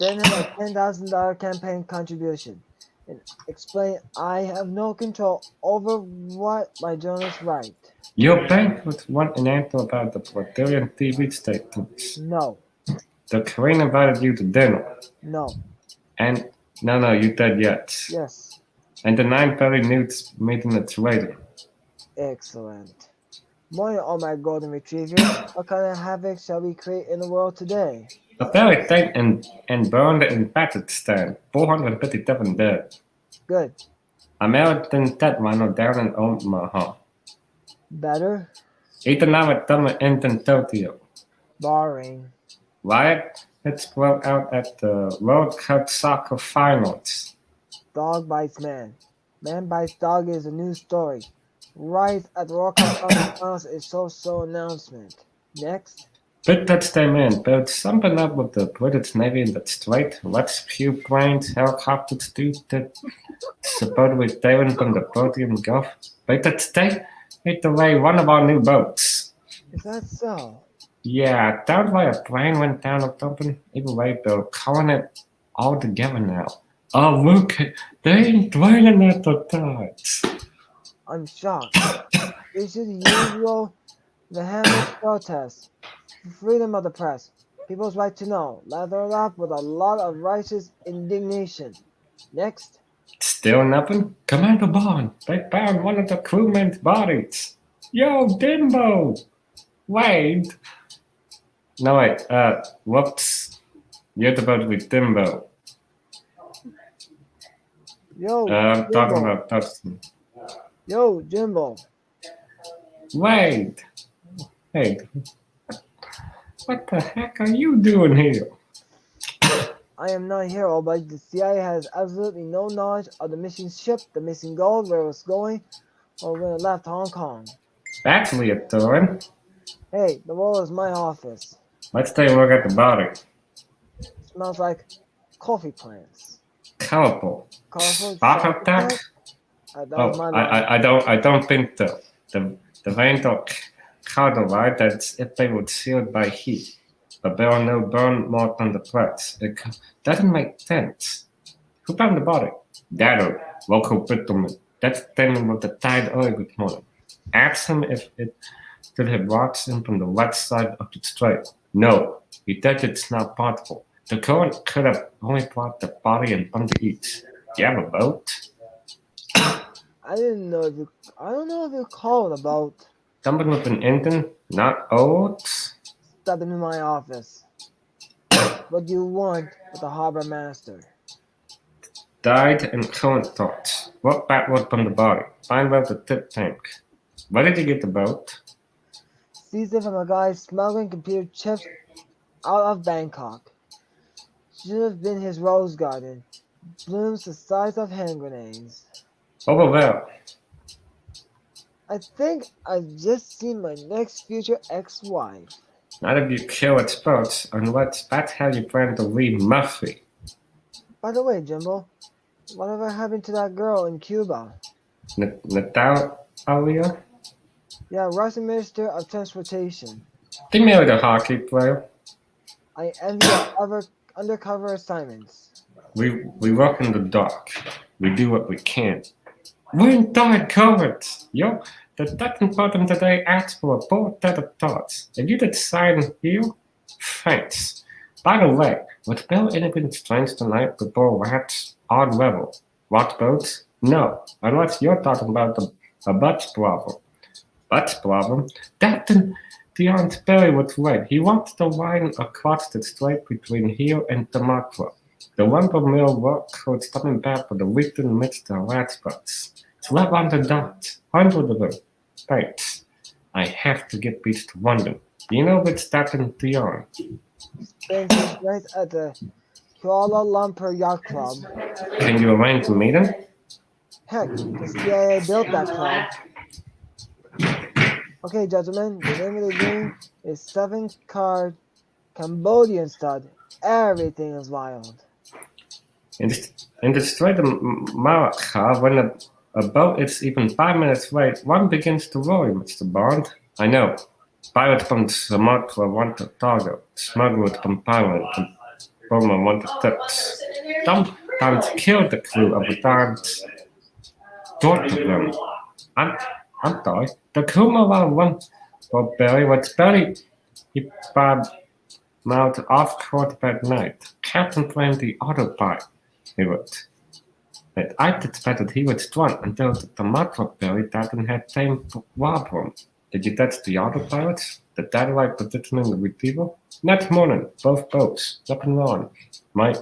Send him a $10,000 campaign contribution. And explain I have no control over what my journalists write. Your bank would want an answer about the Brazilian TV statements. No, The Queen invited you to dinner. no, And no, you did yet. yes, And the 9:30 news meeting is later. excellent. Morning, all my golden retrievers. What kind of havoc shall we create in the world today? A very thin and burned in Pakistan. 457 dead. Good. American dead rhino down in Omaha. Better? Economic summer ends in Tokyo. Boring. Riot hits broke out at the World Cup soccer finals. Dog bites man. Man bites dog is a news story. Right at the World Cup finals is so announcement. Next. Big touch them in, built something up with the British Navy in the Strait. Rescue planes, helicopters, dude that supposedly sailing from the Persian Gulf. Big touch they hit away one of our new boats. Is that so? Yeah, sounds like a plane went down or something. Either way, they're calling it all together now. Oh, look, they ain't dwelling at the tides. I'm shocked. This is the usual vehement protest. Freedom of the press. People's right to know. Lathered up with a lot of righteous indignation. Next. Still nothing? Commander Bond, they found one of the crewmen's bodies. Yo, Dimbo! Wait. No, wait, whoops. You're supposed to be Dimbo. Yo, I'm talking Jimbo. about Dustin. Yo, Jimbo. Wait. Hey. What the heck are you doing here? I am not here, but the CIA has absolutely no knowledge of the missing ship, the missing gold, where it was going, or when it left Hong Kong. That's reassuring. Hey, the wall is my office. Let's take a look at the body. Smells like coffee plants. Colorful. Colorful. Heart attack? That was my Oh, line. I don't think so. The veins are colored that's if they were sealed by heat. But there are no burn marks on the plates. It doesn't make sense. Who found the body? Dado, local bitumen. That's the thing with the tide early this morning. Ask him if it could have watched him from the west side of the strait. No, he said it's not possible. The current could have only brought the body in from the east. Do you have a boat? I don't know if you call it a boat. Something with an engine, not oars? Step into my office. What do you want with the harbor master? Died in current thoughts. Walk backward from the body. Find out the tip tank. Where did you get the boat? Seized it from a guy smuggling computer chips out of Bangkok. Should have been his rose garden. Blooms the size of hand grenades. Over there. I think I've just seen my next future ex-wife. Not if you kill its boats, unless that's how you plan to leave Murphy. By the way, Jimbo, whatever happened to that girl in Cuba? Natalia? Yeah, Russian Minister of Transportation. They married a hockey player. I envy your undercover assignments. We work in the dark. We do what we can. We're in dark covers. Yo, the second bottom today asks for a bold set of thoughts. If you decide here, thanks. By the way, with Bill anything strange tonight before rats, odd level. Watch boats? No, unless you're talking about a Butch problem. Butch problem? Captain Dion Sperry was right. He wants to line across the strait between here and Sumatra. The lumber mill workers coming back for the weekend mixed the last spots. Slap on the dot. 100 of them. Thanks. I have to get these to London. You know what's Captain Dion? Spends his nights at the Kuala Lumpur Yacht Club. Can you arrange a meeting? Heck, the CIA built that club. Okay, gentlemen, the name of the game is 7-card Cambodian stud. Everything is wild. In the Strait of Malacca, when a boat is even 5 minutes late, one begins to worry, Mr. Bond. I know. Pirates from Sumatra want to target. Smugglers from Thailand Bowman wanted tips. Don't kill the crew of the dance. Talk to them. I'm, I'm sorry. The crew mobile one for Barry was Barry. He bad mouth off court that night. Captain blamed the autopilot. He wrote. But I suspected he was drunk until the mother Barry didn't have time to rob him. Did you touch the autopilot? The satellite position in the receiver? Next morning, both boats, up and on. My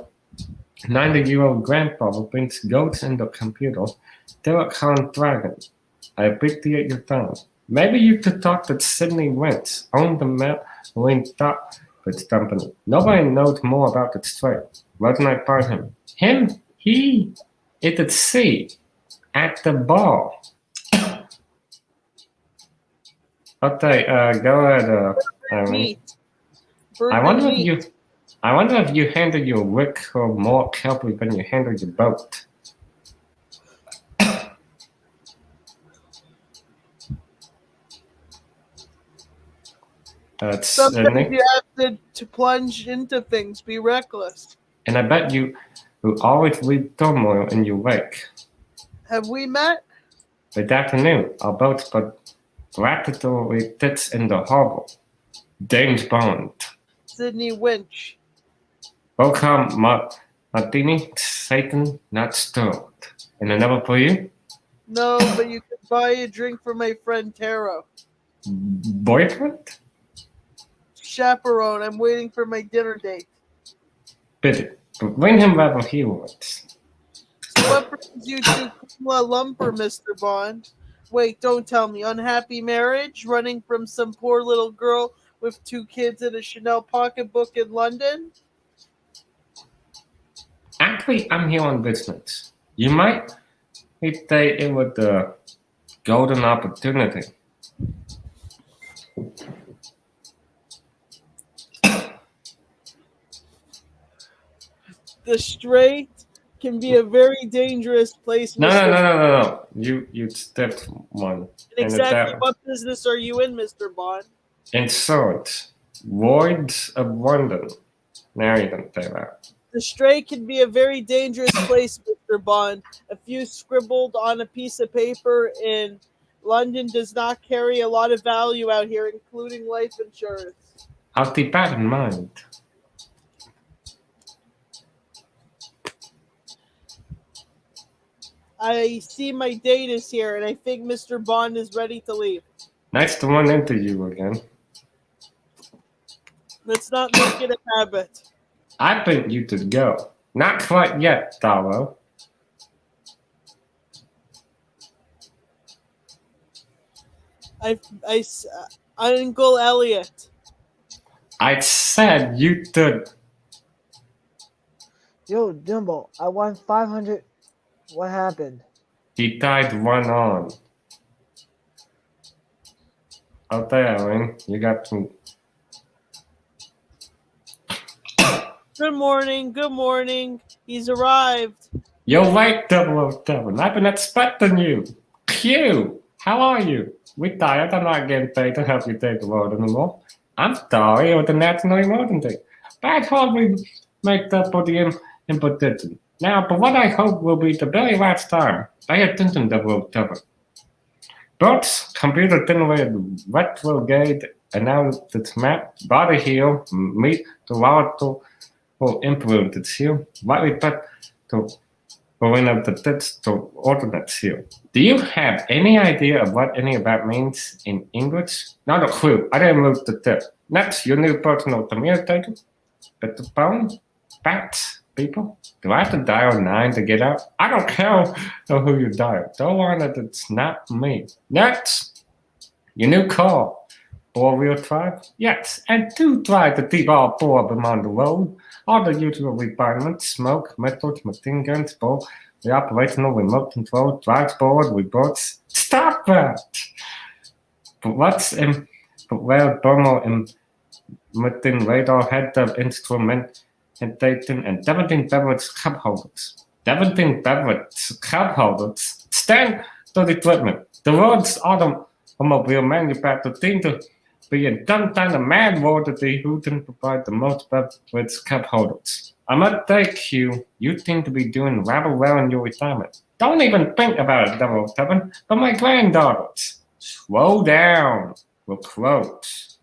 90-year-old grandfather brings goats in the computer. Telecom Dragon. I appreciate your time. Maybe you could talk to Sidney Wentz, own the Marine Stockbridge Company. Nobody knows more about the strait. Where can I find him? Him? He is at sea, at the bar. Okay, go ahead, Irene. Meat. I wonder if you handle your work more carefully than you handle your boat. Sometimes you have to plunge into things, be reckless. And I bet you will always leave turmoil in your wake. Have we met? This afternoon, our boat practically sits in the harbor. James Bond. Sidney Winch. Welcome, Martini, Satan, not stirred. And another for you? No, but you can buy a drink for my friend Taro. Boyfriend? Chaperone, I'm waiting for my dinner date. Pity. But bring him wherever he wants. So what brings you to Kuala Lumpur, Mr. Bond? Wait, don't tell me. Unhappy marriage? Running from some poor little girl with 2 kids and a Chanel pocketbook in London? Actually, I'm here on business. You might say it was a golden opportunity. The strait can be a very dangerous place, No. Mr. You stepped one. And exactly what business are you in, Mr. Bond? Insurance. Lloyd's of London. Now you can say that. The strait can be a very dangerous place, Mr. Bond. A few scribbled on a piece of paper in London does not carry a lot of value out here, including life insurance. I'll keep that in mind. I see my date is here, and I think Mr. Bond is ready to leave. Nice to run into you again. Let's not make it a habit. I think you should go. Not quite yet, Darrow. Uncle Elliot. I said you should. Yo, Dumbo, I won 500. What happened? He tied one on. Out there, Aaron. You got to. Good morning. He's arrived. You're right, 007. I've been expecting you. Q, how are you? We tired. I'm not getting paid to help you take the road anymore. I'm sorry, it was a national emergency. But I thought we make up for the imposition. Now, for what I hope will be the very last time, pay attention, 007. Bert's computer-generated retrograde announced its map, body here, meet the volatile or influences here, rightly put to one of the digital ordinates here. Do you have any idea of what any of that means in English? Not a clue. I didn't move the tip. Next, your new personal communicator. But the phone? Bats? People? Do I have to dial 9 to get out? I don't care who you dial. Don't want that it's not me. Next, your new car. 4-wheel drive? Yes, and do try to keep all 4 of them on the road. All the usual requirements, smoke, missiles, machine guns, ball, the operational remote control, drive board, reports. Stop that! But what's in thermal emitting radar heads-up instrumentation and 17 beverage cup holders. 17 beverage cup holders? Stand to the equipment. The world's automobile manufacturer seem to being dumped on the mad water who didn't provide the most beverage cup holders. I must thank you. You seem to be doing rather well in your retirement. Don't even think about it, Double Seven, but my granddaughters. Slow down. We're close.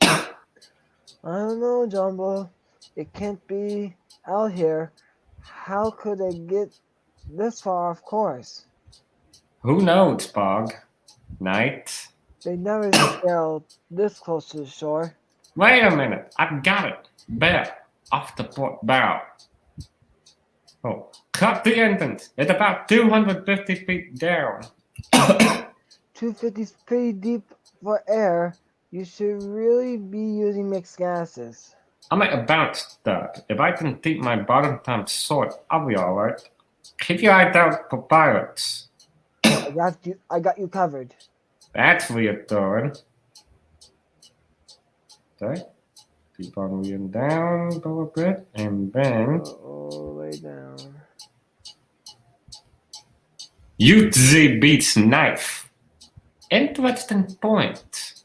I don't know, Jumbo. It can't be out here. How could they get this far off course? Who knows, Bog? Night. They never sailed this close to the shore. Wait a minute. I've got it. Bear. Off the port bow. Oh, cut the entrance. It's about 250 feet down. 250 is pretty deep for air. You should really be using mixed gases. I'm at a bounce start. If I can keep my bottom time short, I'll be alright. Keep your eyes out for pirates. I got you covered. That's reassuring. Okay. Keep on wheeling down a little bit, and then All the way down. Yuzi beats knife. Interesting point.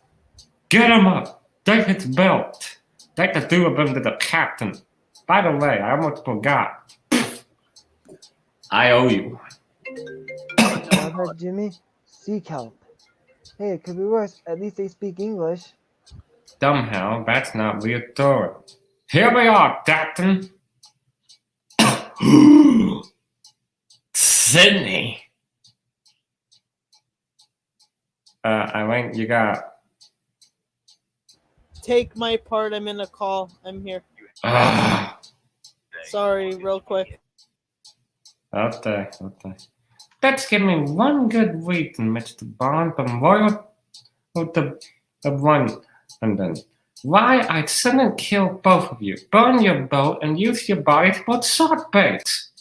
Get him up. Take his belt. Take the two of them to the captain. By the way, I almost forgot. I owe you. I've heard Jimmy. Seek help. Hey, it could be worse. At least they speak English. Somehow, that's not reassuring. Here we are, Captain. Sydney. Eileen, you got. Take my part. I'm in a call. I'm here. Ah, Sorry, real quick. okay. Let's give me one good reason, Mr. Bond, from Royal to one, and then why I'd suddenly kill both of you, burn your boat, and use your body for sword baits.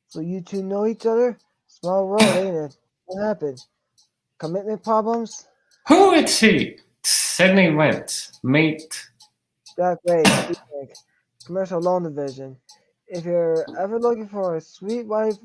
So you two know each other? Small world, ain't it? What happened? Commitment problems? Who is he? Sydney went. Meet. Jack Ray, Commercial Loan Division. If you're ever looking for a sweet wife,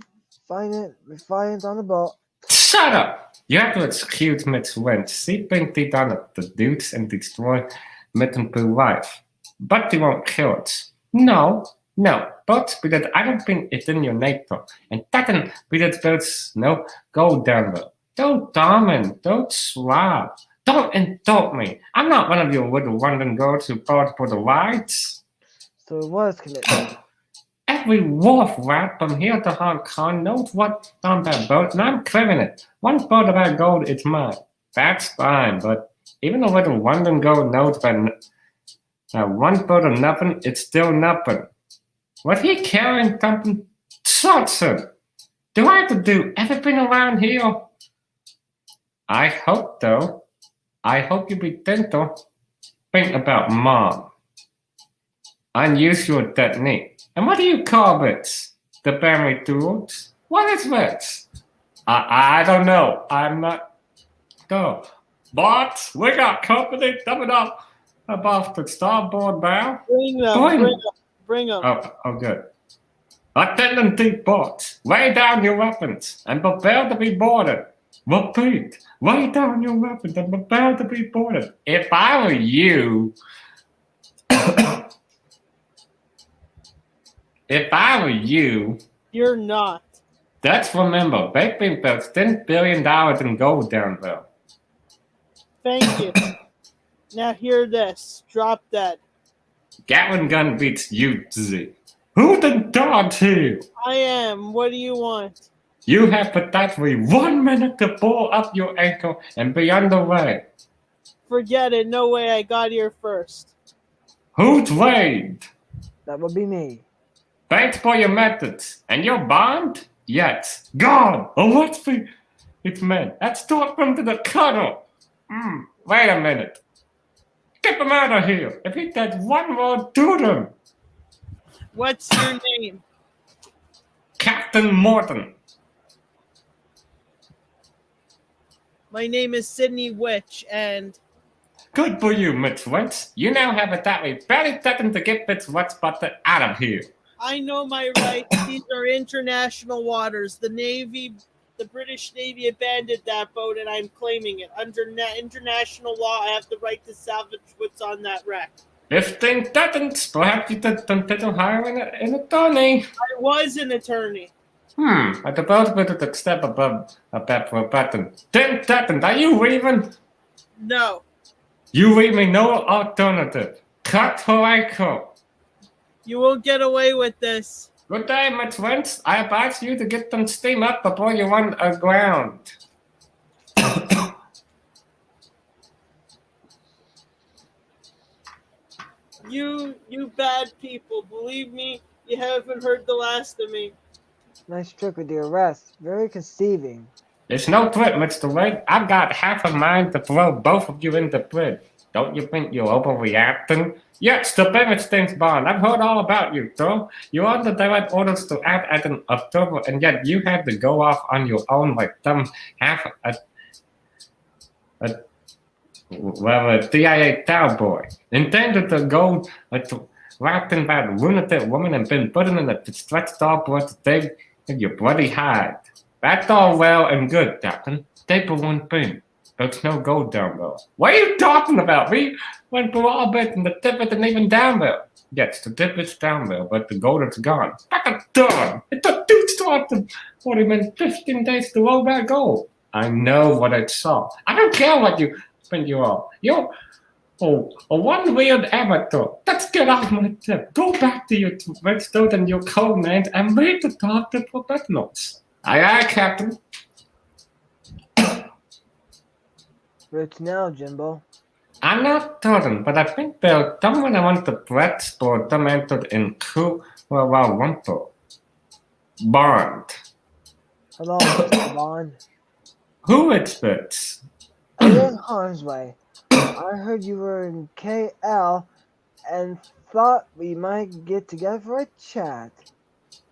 finance on the boat. Shut up! You have to excuse Miss Wentz. She thinks they done it, the dudes, and destroy Mitten through life. But they won't kill it. No, but because I don't think it's in your nature. And second, because there's no go down there. Don't dominate, don't slap. Don't insult me. I'm not one of your little London girls who fought for the lights. So it was commitment. Every wharf rat from here to Hong Kong knows what's on that boat, and I'm clearing it. One boat of that gold is mine. That's fine, but even a little London girl knows that one boat of nothing is still nothing. Was he carrying something? Johnson, do I have to do everything around here? I hope, though. I hope you be gentle. Think about Mom. Unusual technique. And what do you call this? The family tools? What is this? I don't know. I'm not. No. But we got company coming up above the starboard bow. Bring them. Oh, good. Attendant deep boats, lay down your weapons and prepare to be boarded. Repeat, lay down your weapons and prepare to be boarded. If I were you, You're not. Let's remember, they've been built $10 billion in gold down there. Thank you. Now hear this. Drop dead. Gatling gun beats you, Z. Who the dog here? I am. What do you want? You have precisely 1 minute to pull up your ankle and be underway. Forget it. No way. I got here first. Who's Wade? That would be me. Thanks for your methods. And your bond? Yes. God! Oh, what's the... It's men. Let's talk them to the cuddle. Wait a minute. Get them out of here. If he does one more, do them. What's your name? Captain Morton. My name is Sydney Witch, and... Good for you, Miss Wentz. You now have exactly 30 seconds to get this wet butter out of here. I know my rights. These are international waters. The The British Navy abandoned that boat, and I'm claiming it. Under international law, I have the right to salvage what's on that wreck. If things doesn't, perhaps you don't hire an attorney. I was an attorney. I suppose we could step above a bet for a button. Then, Captain, are you leaving? No. You leave me no alternative. Cut or I go. You won't get away with this. Good day, my friends. I advise you to get them steam up before you run aground. You bad people. Believe me, you haven't heard the last of me. Nice trick with the arrest. Very conceiving. It's no threat, Mr. Wade. I've got half a mind to throw both of you in the bridge. Don't you think you're overreacting? Yes, the Bennett James Bond. I've heard all about you, though. You're under direct orders to act as an observer, and yet you had to go off on your own like some half a CIA cowboy. Intended to go wrapped in by a lunatic woman and been put in a stretched dog blood to take your bloody hide. That's all well and good, Captain. Stay for one thing. There's no gold down there. What are you talking about? We went through all bits and the tip isn't even down there. Yes, the tip is down there, but the gold is gone. Back a darn! It took 2 starts and 40 minutes, 15 days to roll that gold. I know what I saw. I don't care what you spent you all. You're a one weird amateur. Let's get off my tip. Go back to your redstone and your code names and read the talk to professionals. Aye, Captain. Rich now, Jimbo. I'm not certain, but I think there's someone I want the bread store entered in Kuala Bond. Hello, Mr. Bond. Who is this? I'm in harm's way. I heard you were in KL and thought we might get together for a chat.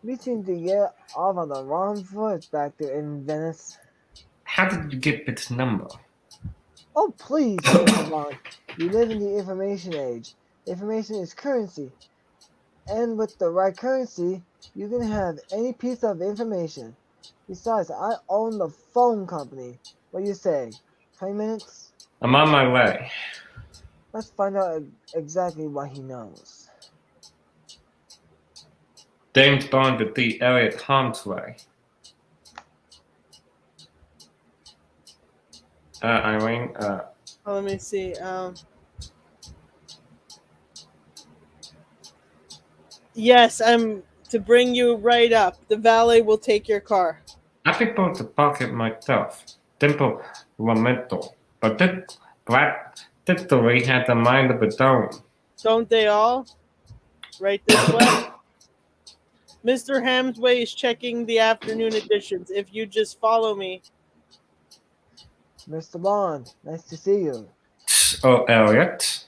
We seem to get off on the wrong foot back there in Venice. How did you get this number? Oh, please, Mr. Bond. You live in the information age. Information is currency. And with the right currency, you can have any piece of information. Besides, I own the phone company. What do you say? 20 minutes? I'm on my way. Let's find out exactly what he knows. James Bond at the Elliot Holmes way. Irene, Let me see. Yes, I'm to bring you right up. The valet will take your car. I prefer to pocket myself. Simple lamento. But this black distillery had a mind of its own. Don't they all? Right this way. Mr. Hamsway is checking the afternoon editions. If you just follow me. Mr. Bond, nice to see you. Oh, Elliot.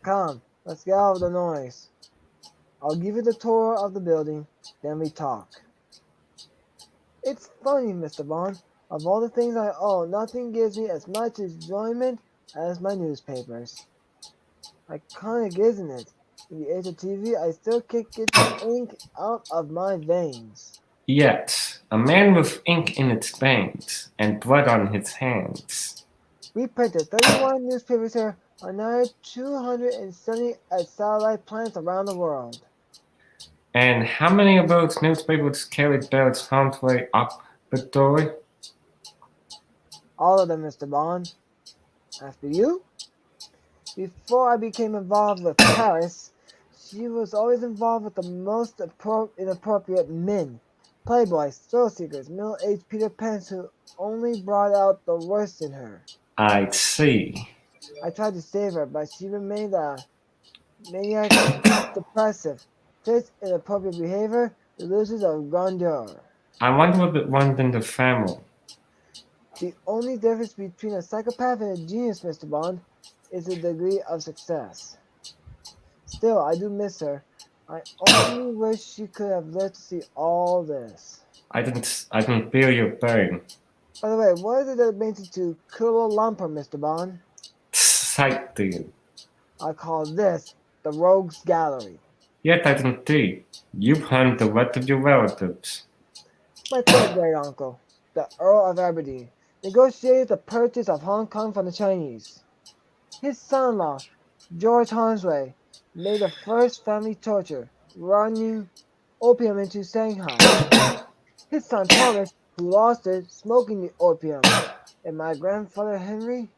Come, let's get out of the noise. I'll give you the tour of the building, then we talk. It's funny, Mr. Bond. Of all the things I own, nothing gives me as much enjoyment as my newspapers. Iconic, isn't it? In the age of TV, I still can't get the ink out of my veins. Yet, a man with ink in its veins and blood on his hands. We printed 31 newspapers here, another 270 at satellite plants around the world. And how many of those newspapers carried Barrett's Huntway up the story? All of them, Mr. Bond. After you? Before I became involved with Paris, she was always involved with the most inappropriate men. Playboys, thrill seekers, middle-aged Peter Pans who only brought out the worst in her. I see. I tried to save her, but she remained a maniac, depressive, fits inappropriate behavior, delusions of grandeur. I wonder if it runs in the family. The only difference between a psychopath and a genius, Mr. Bond, is the degree of success. Still, I do miss her. I only wish she could have lived to see all this. I didn't feel your pain. By the way, what is it that brings you to Kuala Lumpur, Mr. Bond? Sightseeing. I call this the Rogues Gallery. Yet I didn't see. You've harmed the rest of your relatives. My third great uncle. the Earl of Aberdeen, negotiated the purchase of Hong Kong from the Chinese. His son-in-law, George Harmsway, made the first family torture, running opium into Shanghai. His son Thomas, who lost it smoking the opium, and my grandfather Henry,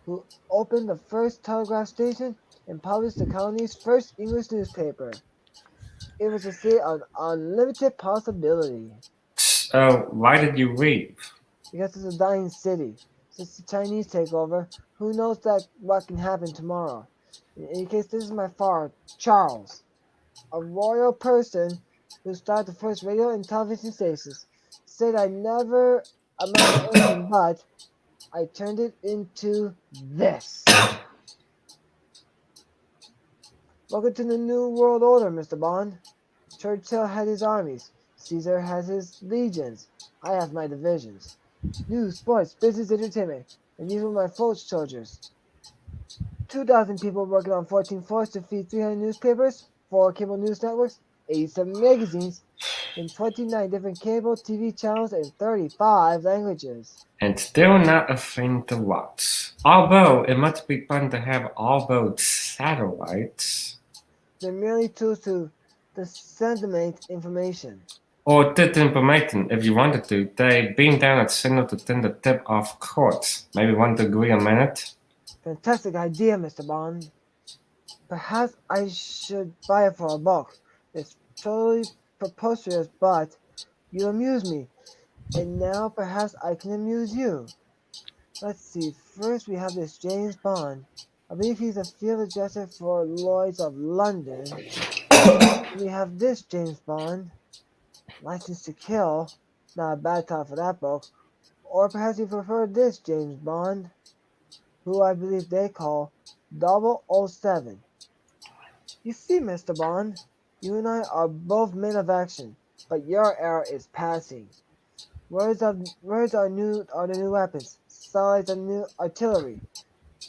who opened the first telegraph station and published the colony's first English newspaper. It was a city of unlimited possibility. So, why did you leave? Because it's a dying city. Since the Chinese take over, who knows what can happen tomorrow. In any case, this is my father, Charles, a royal person who started the first radio and television stations. Said I never amount to anything, but I turned it into this. Welcome to the New World Order, Mr. Bond. Churchill had his armies. Caesar has his legions. I have my divisions. News, sports, business, entertainment. And these were my foot soldiers. 2,000 people working on 14 floors to feed 300 newspapers, 4 cable news networks, 87 magazines, and 29 different cable TV channels in 35 languages. And still not a thing to watch. Although, it must be fun to have all those satellites. They're merely tools to disseminate information. Or disinformation, if you wanted to. They beam down a signal to send the tip off course. Maybe 1 degree a minute. Fantastic idea, Mr. Bond. Perhaps I should buy it for a buck. It's totally preposterous, but you amuse me. And now perhaps I can amuse you. Let's see, first we have this James Bond. I believe he's a field adjuster for Lloyd's of London. We have this James Bond, License to Kill, not a bad title for that book. Or perhaps you prefer this James Bond, who I believe they call 007. You see, Mr. Bond, you and I are both men of action, but your era is passing. Words are the new weapons, satellites are new artillery,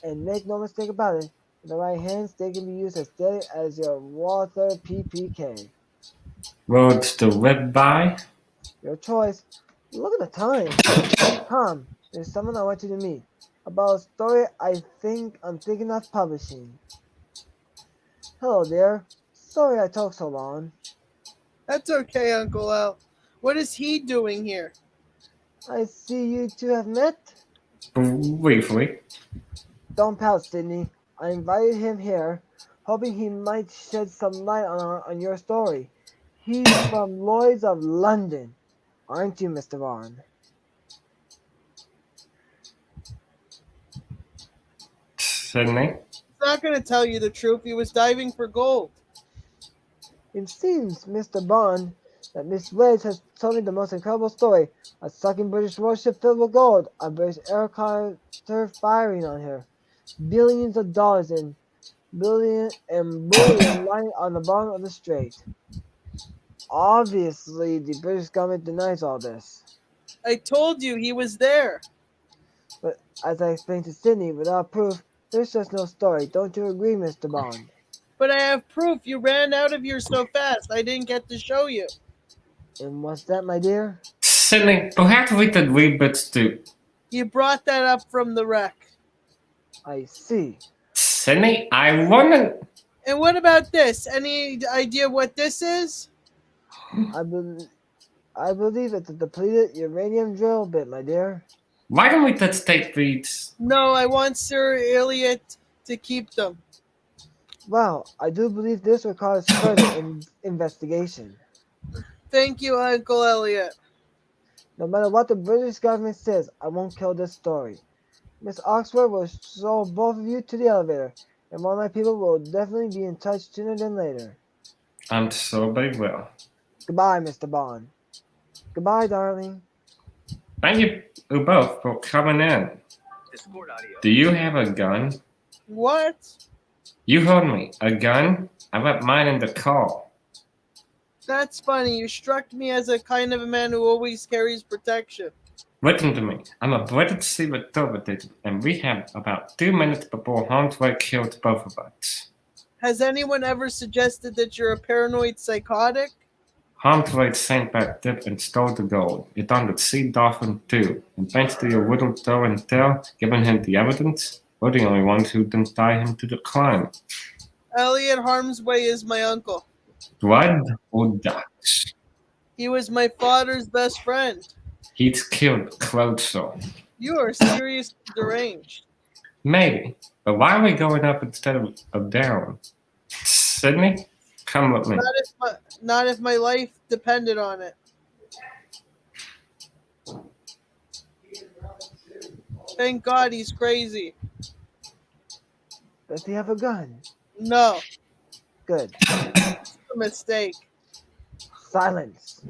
and make no mistake about it, in the right hands they can be used as deadly as your Walther PPK. Roads to live by? Your choice. Look at the time. Come, there's someone I want you to meet about a story I'm thinking of publishing. Hello there. Sorry I talked so long. That's okay, Uncle Al. What is he doing here? I see you two have met. Briefly. Don't pout, Sydney. I invited him here, hoping he might shed some light on your story. He's from Lloyd's of London, aren't you, Mr. Bond? Sydney? He's not going to tell you the truth. He was diving for gold. It seems, Mr. Bond, that Miss Wedge has told me the most incredible story. A sunken British warship filled with gold, a British aircraft firing on her. Billions of dollars in bullion lying on the bottom of the strait. Obviously, the British government denies all this. I told you he was there. But as I explained to Sydney, without proof, there's just no story. Don't you agree, Mr. Bond? But I have proof. You ran out of here so fast. I didn't get to show you. And what's that, my dear? Sydney, perhaps we could read bits too. You brought that up from the wreck. I see. Sydney, I wanna... And what about this? Any idea what this is? I believe it's a depleted uranium drill bit, my dear. Why don't we just take these? No, I want Sir Elliot to keep them. Well, I do believe this will cause further investigation. Thank you, Uncle Elliot. No matter what the British government says, I won't kill this story. Miss Oxford will show both of you to the elevator, and one of my people will definitely be in touch sooner than later. I'm sure they will. Goodbye, Mr. Bond. Goodbye, darling. Thank you both for coming in. Do you have a gun? What? You heard me. A gun? I left mine in the car. That's funny. You struck me as a kind of a man who always carries protection. Listen to me. I'm a British secret service agent, and we have about 2 minutes before Harmsway kills both of us. Has anyone ever suggested that you're a paranoid psychotic? Harmsway sank that dip and stole the gold. It done the Sea Dolphin too, and thanks to your whittled toe and tail, giving him the evidence, we're the only ones who didn't tie him to the climb. Elliot Harmsway is my uncle. Blood or Dutch? He was my father's best friend. He's killed Closer. You are seriously deranged. Maybe, but why are we going up instead of down? Sydney, come with me. Not if my life depended on it. Thank God he's crazy. Does he have a gun? No, Good. it's a mistake. Silence.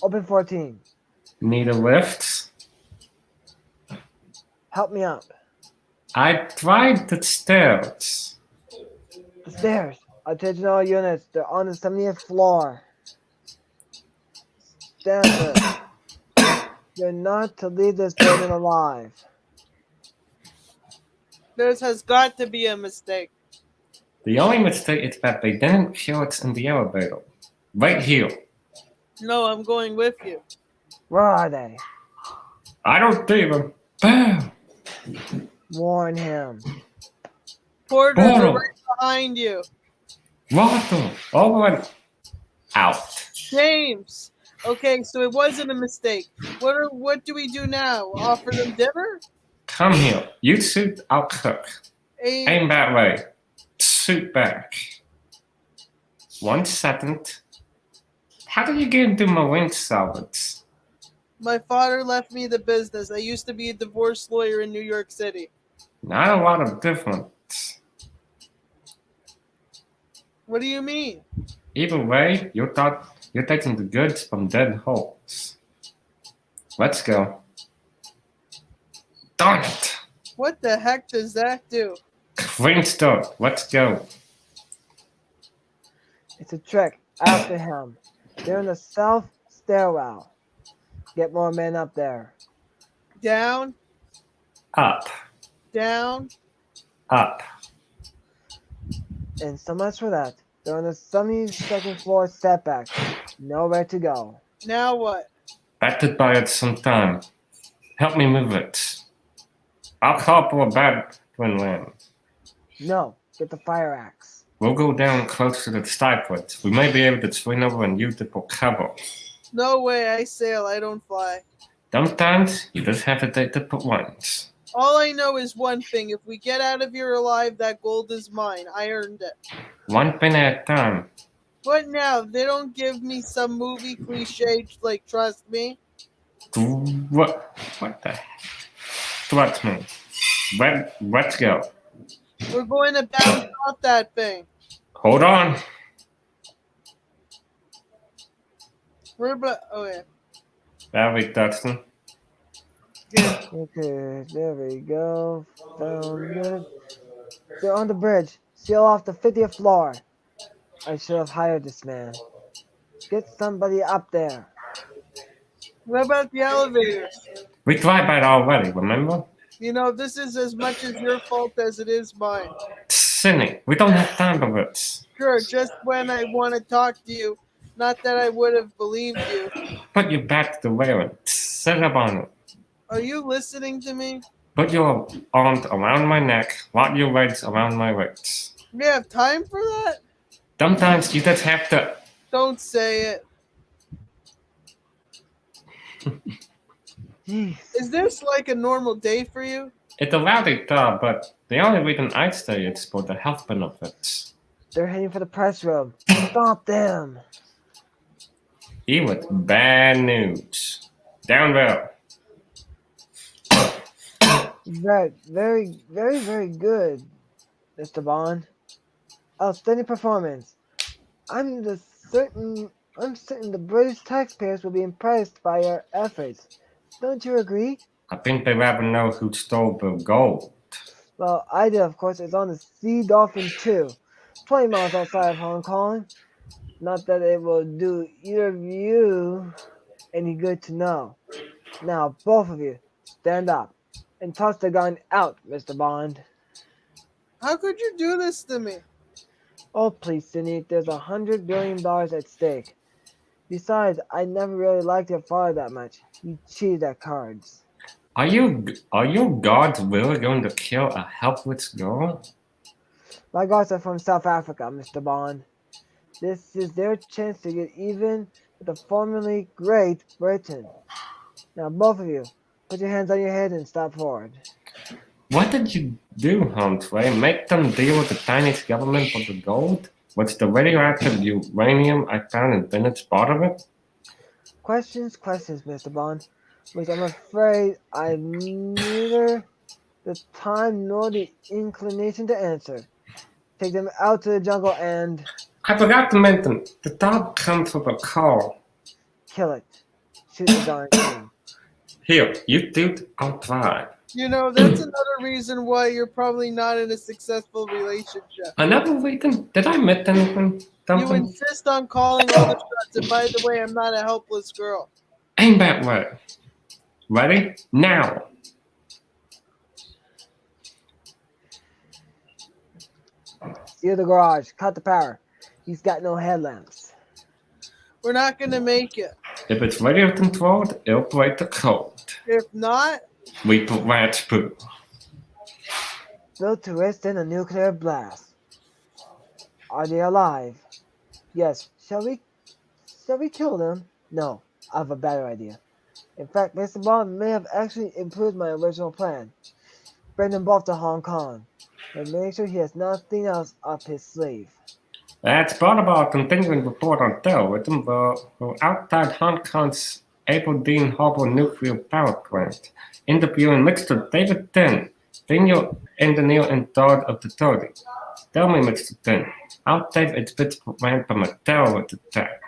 Open 14. Need a lift? Help me up. I tried the stairs. The stairs. Attention all units. They're on the 70th floor. Stanford. You're not to leave this building alive. This has got to be a mistake. The only mistake is that they didn't kill us in the elevator. Right here. No, I'm going with you. Where are they? I don't see them. Bam! Warn him. Porters are Portal. right behind you. Water. Over and out. James. Okay, so it wasn't a mistake. What do we do now? Offer them dinner? Come here. You shoot, I'll cook. Aim that way. Shoot back. 1 second. How did you get into marine salvage? My father left me the business. I used to be a divorce lawyer in New York City. Not a lot of difference. What do you mean? Either way, you're taking the goods from dead holes. Let's go. Darn it! What the heck does that do? Clean stuff. Let's go. It's a trick. After him. They're in the south stairwell. Get more men up there. Down, Up. down. Up. And so much for that. They're on the 72nd floor setback. Nowhere to go. Now what? That could buy us some time. Help me move it. I'll call for a bad twin land. No, get the fire axe. We'll go down close to the skyport. We may be able to swing over and use it for cover. No way, I sail, I don't fly. Sometimes you just have to take the once. All I know is one thing. If we get out of here alive, that gold is mine. I earned it. One thing at a time. What now? They don't give me some movie cliche like trust me? What the heck? Trust me. Let's go. We're going to bounce off that thing. Hold on. Oh yeah. There we Dustin. Good. Okay, there we go. Found it. They're on the bridge. Seal off the 50th floor. I should have hired this man. Get somebody up there. What about the elevators? We tried that already, remember? You know, this is as much as your fault as it is mine. Silly. We don't have time for this. Sure, just when I want to talk to you. Not that I would have believed you. Put your back to the railing. Sit up on it. Are you listening to me? Put your arms around my neck. Lock your legs around my wrists. We have time for that? Sometimes you just have to. Don't say it. Jeez. Is this like a normal day for you? It's a rowdy job, but the only reason I stay is for the health benefits. They're heading for the press room. Stop them. He was bad news. Down there. Very good, Mr. Bond. Outstanding performance. I'm certain the British taxpayers will be impressed by your efforts. Don't you agree? I think they'd rather know who stole the gold. Well, I did, of course. It's on the Sea Dolphin 2, 20 miles outside of Hong Kong. Not that it will do either of you any good to know. Now, both of you, stand up and toss the gun out, Mr. Bond. How could you do this to me? Oh, please, Sydney, there's $100 billion at stake. Besides, I never really liked your father that much. He cheated at cards. Are you gods really going to kill a helpless girl? My gods are from South Africa, Mr. Bond. This is their chance to get even with the formerly Great Britain. Now, both of you, put your hands on your head and step forward. What did you do, Humphrey? Make them deal with the Chinese government for the gold? What's the radioactive uranium I found in Bennett's part of it? Questions, Mr. Bond, which I'm afraid I've neither the time nor the inclination to answer. Take them out to the jungle and I forgot to mention, the dog comes with a call. kill it. Shoot the darn thing. Here, you dude, I'll try. That's another reason why you're probably not in a successful relationship. Another reason? Did I miss anything? You Something? insist on calling all the shots, and by the way, I'm not a helpless girl. Aim that way. Ready? Now. Steal the garage. Cut the power. He's got no headlamps. We're not gonna make it. If it's radio controlled, it'll break the code. If not, We put rats through. Built to withstand a nuclear blast. Are they alive? Yes. Shall we kill them? No. I have a better idea. In fact, Mr. Bond may have actually improved my original plan. Bring them both to Hong Kong, and make sure he has nothing else up his sleeve. That's part of our continuing report on terrorism. We're outside Hong Kong's Aberdeen Harbour nuclear power plant, interviewing Mr. David Tin, senior engineer in charge of the authority. Tell me, Mr. Tin, how safe is this plant from a terrorist attack?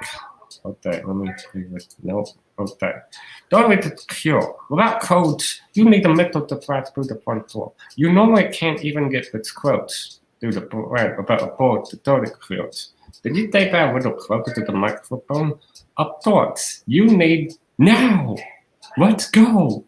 Okay, let me see this. No, okay. Don't is secure. Without codes, you need a method to pass through the front door. You normally can't even get this close through the plant without a board to authority clearance. Did you take that a little closer to the microphone? Of course, you need now. Let's go.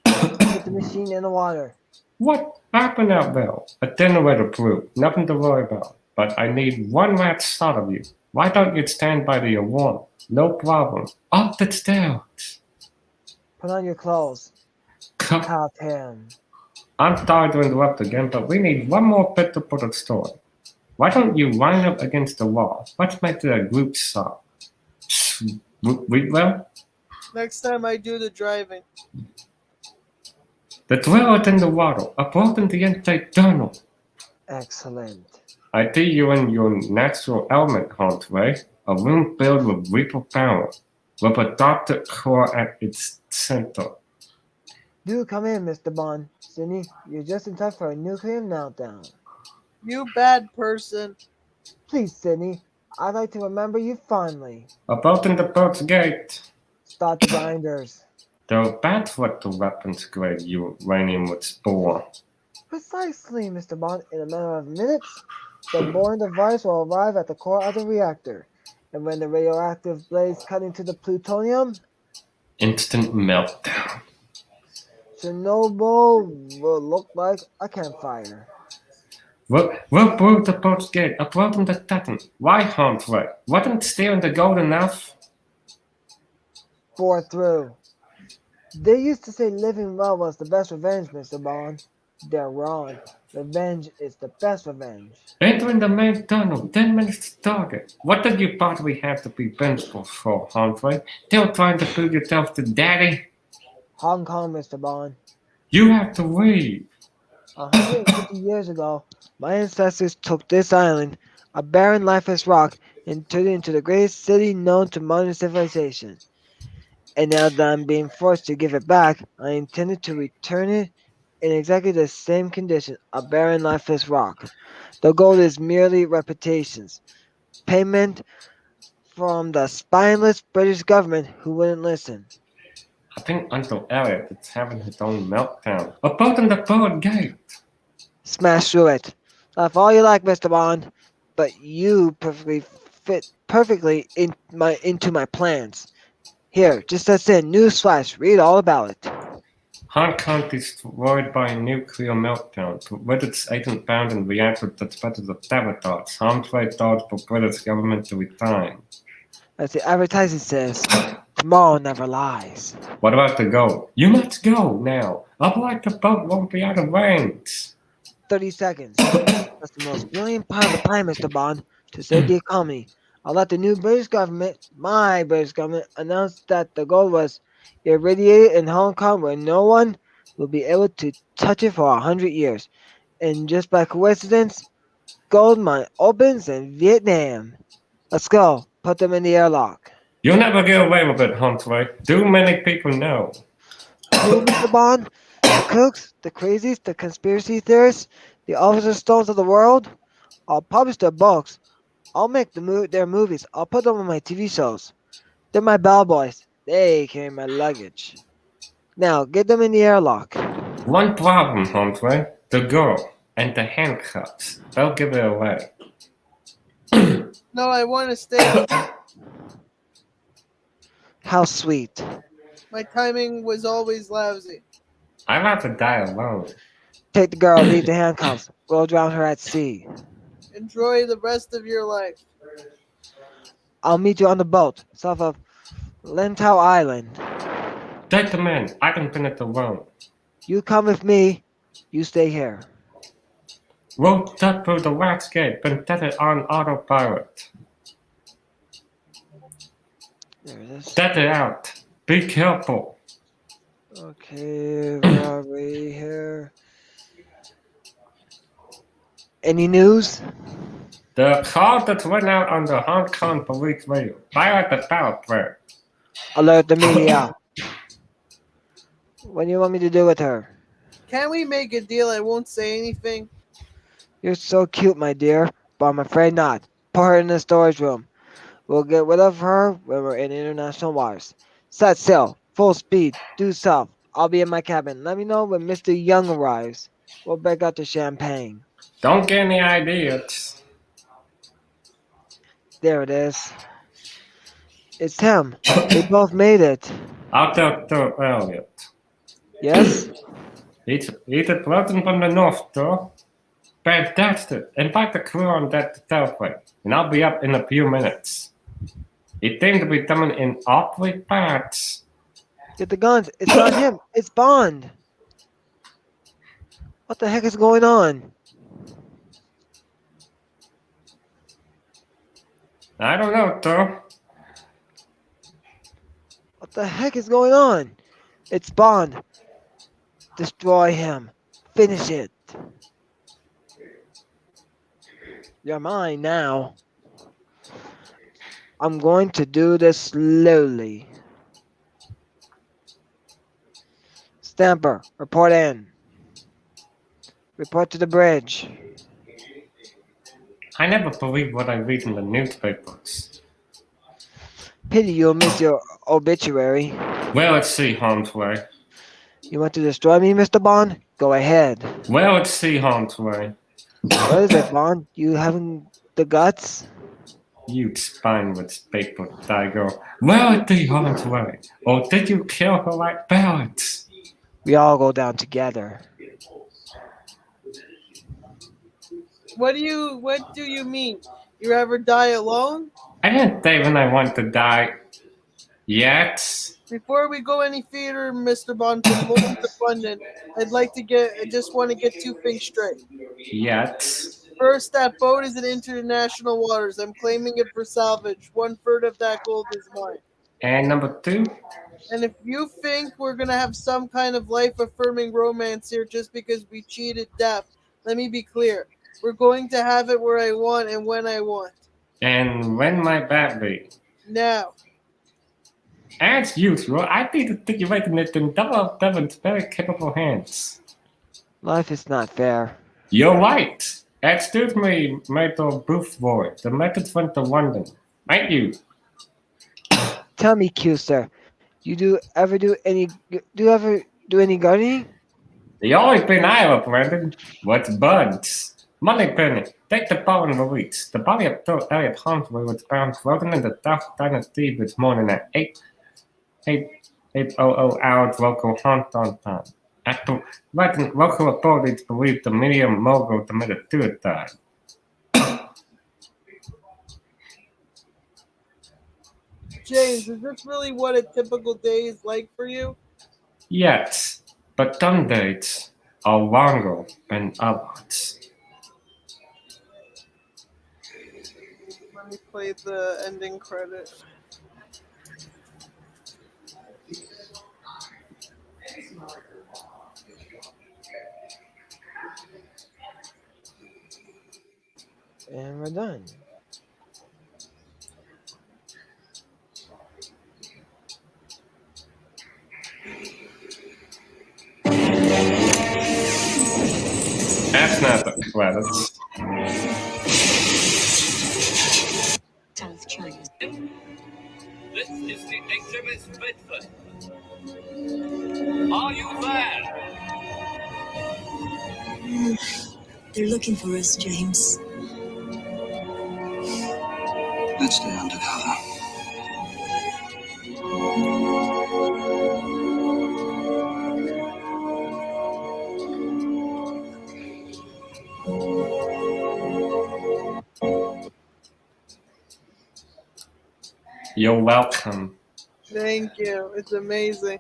Put the machine in the water. What happened out there? A generator blew. Nothing to worry about. But I need one last shot of you. Why don't you stand by the alarm? No problem. Up the stairs. Put on your clothes. Come. Cop him. I'm sorry to interrupt again, but we need one more bit to put the story. Why don't you line up against the wall? Let's make it a group shot. Well, next time I do the driving. the drill is in the water. Approach in the inside tunnel. Excellent. I see you in your natural element, Humphrey. A room filled with reaper power, with a dotted core at its center. Do come in, Mr. Bond. Sydney, you're just in time for a nuclear meltdown. You bad person. Please, Sydney, I'd like to remember you fondly. Approaching the bird's gate. Start the grinders. Though that's what the weapons grade uranium would spore. Precisely, Mr. Bond. In a matter of minutes, the boring device will arrive at the core of the reactor. And when the radioactive blaze cut into the plutonium, Instant meltdown. Chernobyl will look like a campfire. We'll prove the bird's gate. Approaching the Titan. Why, Humphrey? Wasn't stealing the gold enough? Pour through. They used to say living well was the best revenge, Mr. Bond. They're wrong. Revenge is the best revenge. Entering the main tunnel, 10 minutes to target. What did you possibly have to be vengeful for, Humphrey? Still trying to prove yourself to Daddy? Hong Kong, Mr. Bond. You have to leave. 150 years ago, my ancestors took this island, a barren, lifeless rock, and turned it into the greatest city known to modern civilization. And now that I'm being forced to give it back, I intended to return it in exactly the same condition, a barren, lifeless rock. The gold is merely reputations, payment from the spineless British government who wouldn't listen. I think Uncle Elliot is having his own meltdown. Approaching the third gate. Smash through it. Laugh all you like, Mr. Bond, but you perfectly fit perfectly into my plans. Here, just as in, newsflash, read all about it. Hong Kong destroyed by a nuclear meltdown. With its agent found in reactor that spreads the sabotage. Humphrey dodged for British government to resign. As the advertising says, tomorrow never lies. What about the goal? You must go now. Otherwise the boat won't be out of range. 30 seconds. That's the most brilliant part of the plan, Mr. Bond, to save the economy. I'll let the new British government, my British government, announce that the gold was irradiated in Hong Kong where no one will be able to touch it for 100 years. And just by coincidence, gold mine opens in Vietnam. Let's go. Put them in the airlock. You'll never get away with it, Humphrey. Too many people know. Who, Mr. Bond? The kooks, the crazies, the conspiracy theorists, the Officer Stones of the world? I'll publish their books. I'll make their movies. I'll put them on my TV shows. They're my bellboys. They carry my luggage. Now, get them in the airlock. One problem, Humphrey. The girl and the handcuffs. They'll give it away. No, I want to stay on. How sweet. My timing was always lousy. I'd rather die alone. Take the girl, leave the handcuffs. We'll drown her at sea. Enjoy the rest of your life. I'll meet you on the boat, south of Lantau Island. Take the man. I can finish alone. You come with me. You stay here. We'll step through the last gate, then set it on autopilot. There it is. Set it out. Be careful. Okay, where are we here? Any news? The call that went out on the Hong Kong police radio. Fire at the power plant. Alert the media. What do you want me to do with her? Can we make a deal? I won't say anything. You're so cute, my dear, but I'm afraid not. Put her in the storage room. We'll get rid of her when we're in international waters. Set sail, full speed, due south. I'll be in my cabin. Let me know when Mr. Young arrives. We'll break out the champagne. Don't get any ideas. There it is. It's him. They both made it. I'll tell Elliot. Yes? He's a person from the north, though. Fantastic. Invite the crew on that teleplane, and I'll be up in a few minutes. It seems to be coming in awfully fast. Get the guns. It's not him. It's Bond. What the heck is going on? I don't know, though. What the heck is going on? It's Bond. Destroy him. Finish it. You're mine now. I'm going to do this slowly. Stamper, report in. Report to the bridge. I never believe what I read in the newspapers. Pity you'll miss your obituary. Well, let's see, Humphrey. You want to destroy me, Mr. Bond? Go ahead. Well, let's see, Humphrey. What is it, Bond? You having the guts? You spineless paper tiger. Well, let's see, Humphrey. Or did you kill her like ballots? We all go down together. What do you mean? You ever die alone? I didn't say when I want to die. Yet. Before we go any further, Mr. Bond, from London to London, I just want to get two things straight. Yet. First, that boat is in international waters. I'm claiming it for salvage. 1/3 of that gold is mine. And number two? And if you think we're going to have some kind of life-affirming romance here just because we cheated death, let me be clear. We're going to have it where I want and when I want. And when might that be? Now. As usual, I think the situation is in Double Devon's very capable hands. Life is not fair. You're right. Excuse me, Major Boothboy. The message went to London. Thank you. Tell me, Q, sir. You ever do any gardening? The only thing I ever planted was buds. Moneypenny, take the following weeks. The body of Sir Elliot Humphrey was found floating in the South China Sea this morning at 8 800 local hunt on time. Local authorities believe the media mogul committed suicide. James, is this really what a typical day is like for you? Yes, but some days are longer than others. Let me play the ending credit. And we're done. That's not the credits. South China. This is the HMS Bedford. Are you there? They're looking for us, James. Let's stay undercover. You're welcome. Thank you. It's amazing.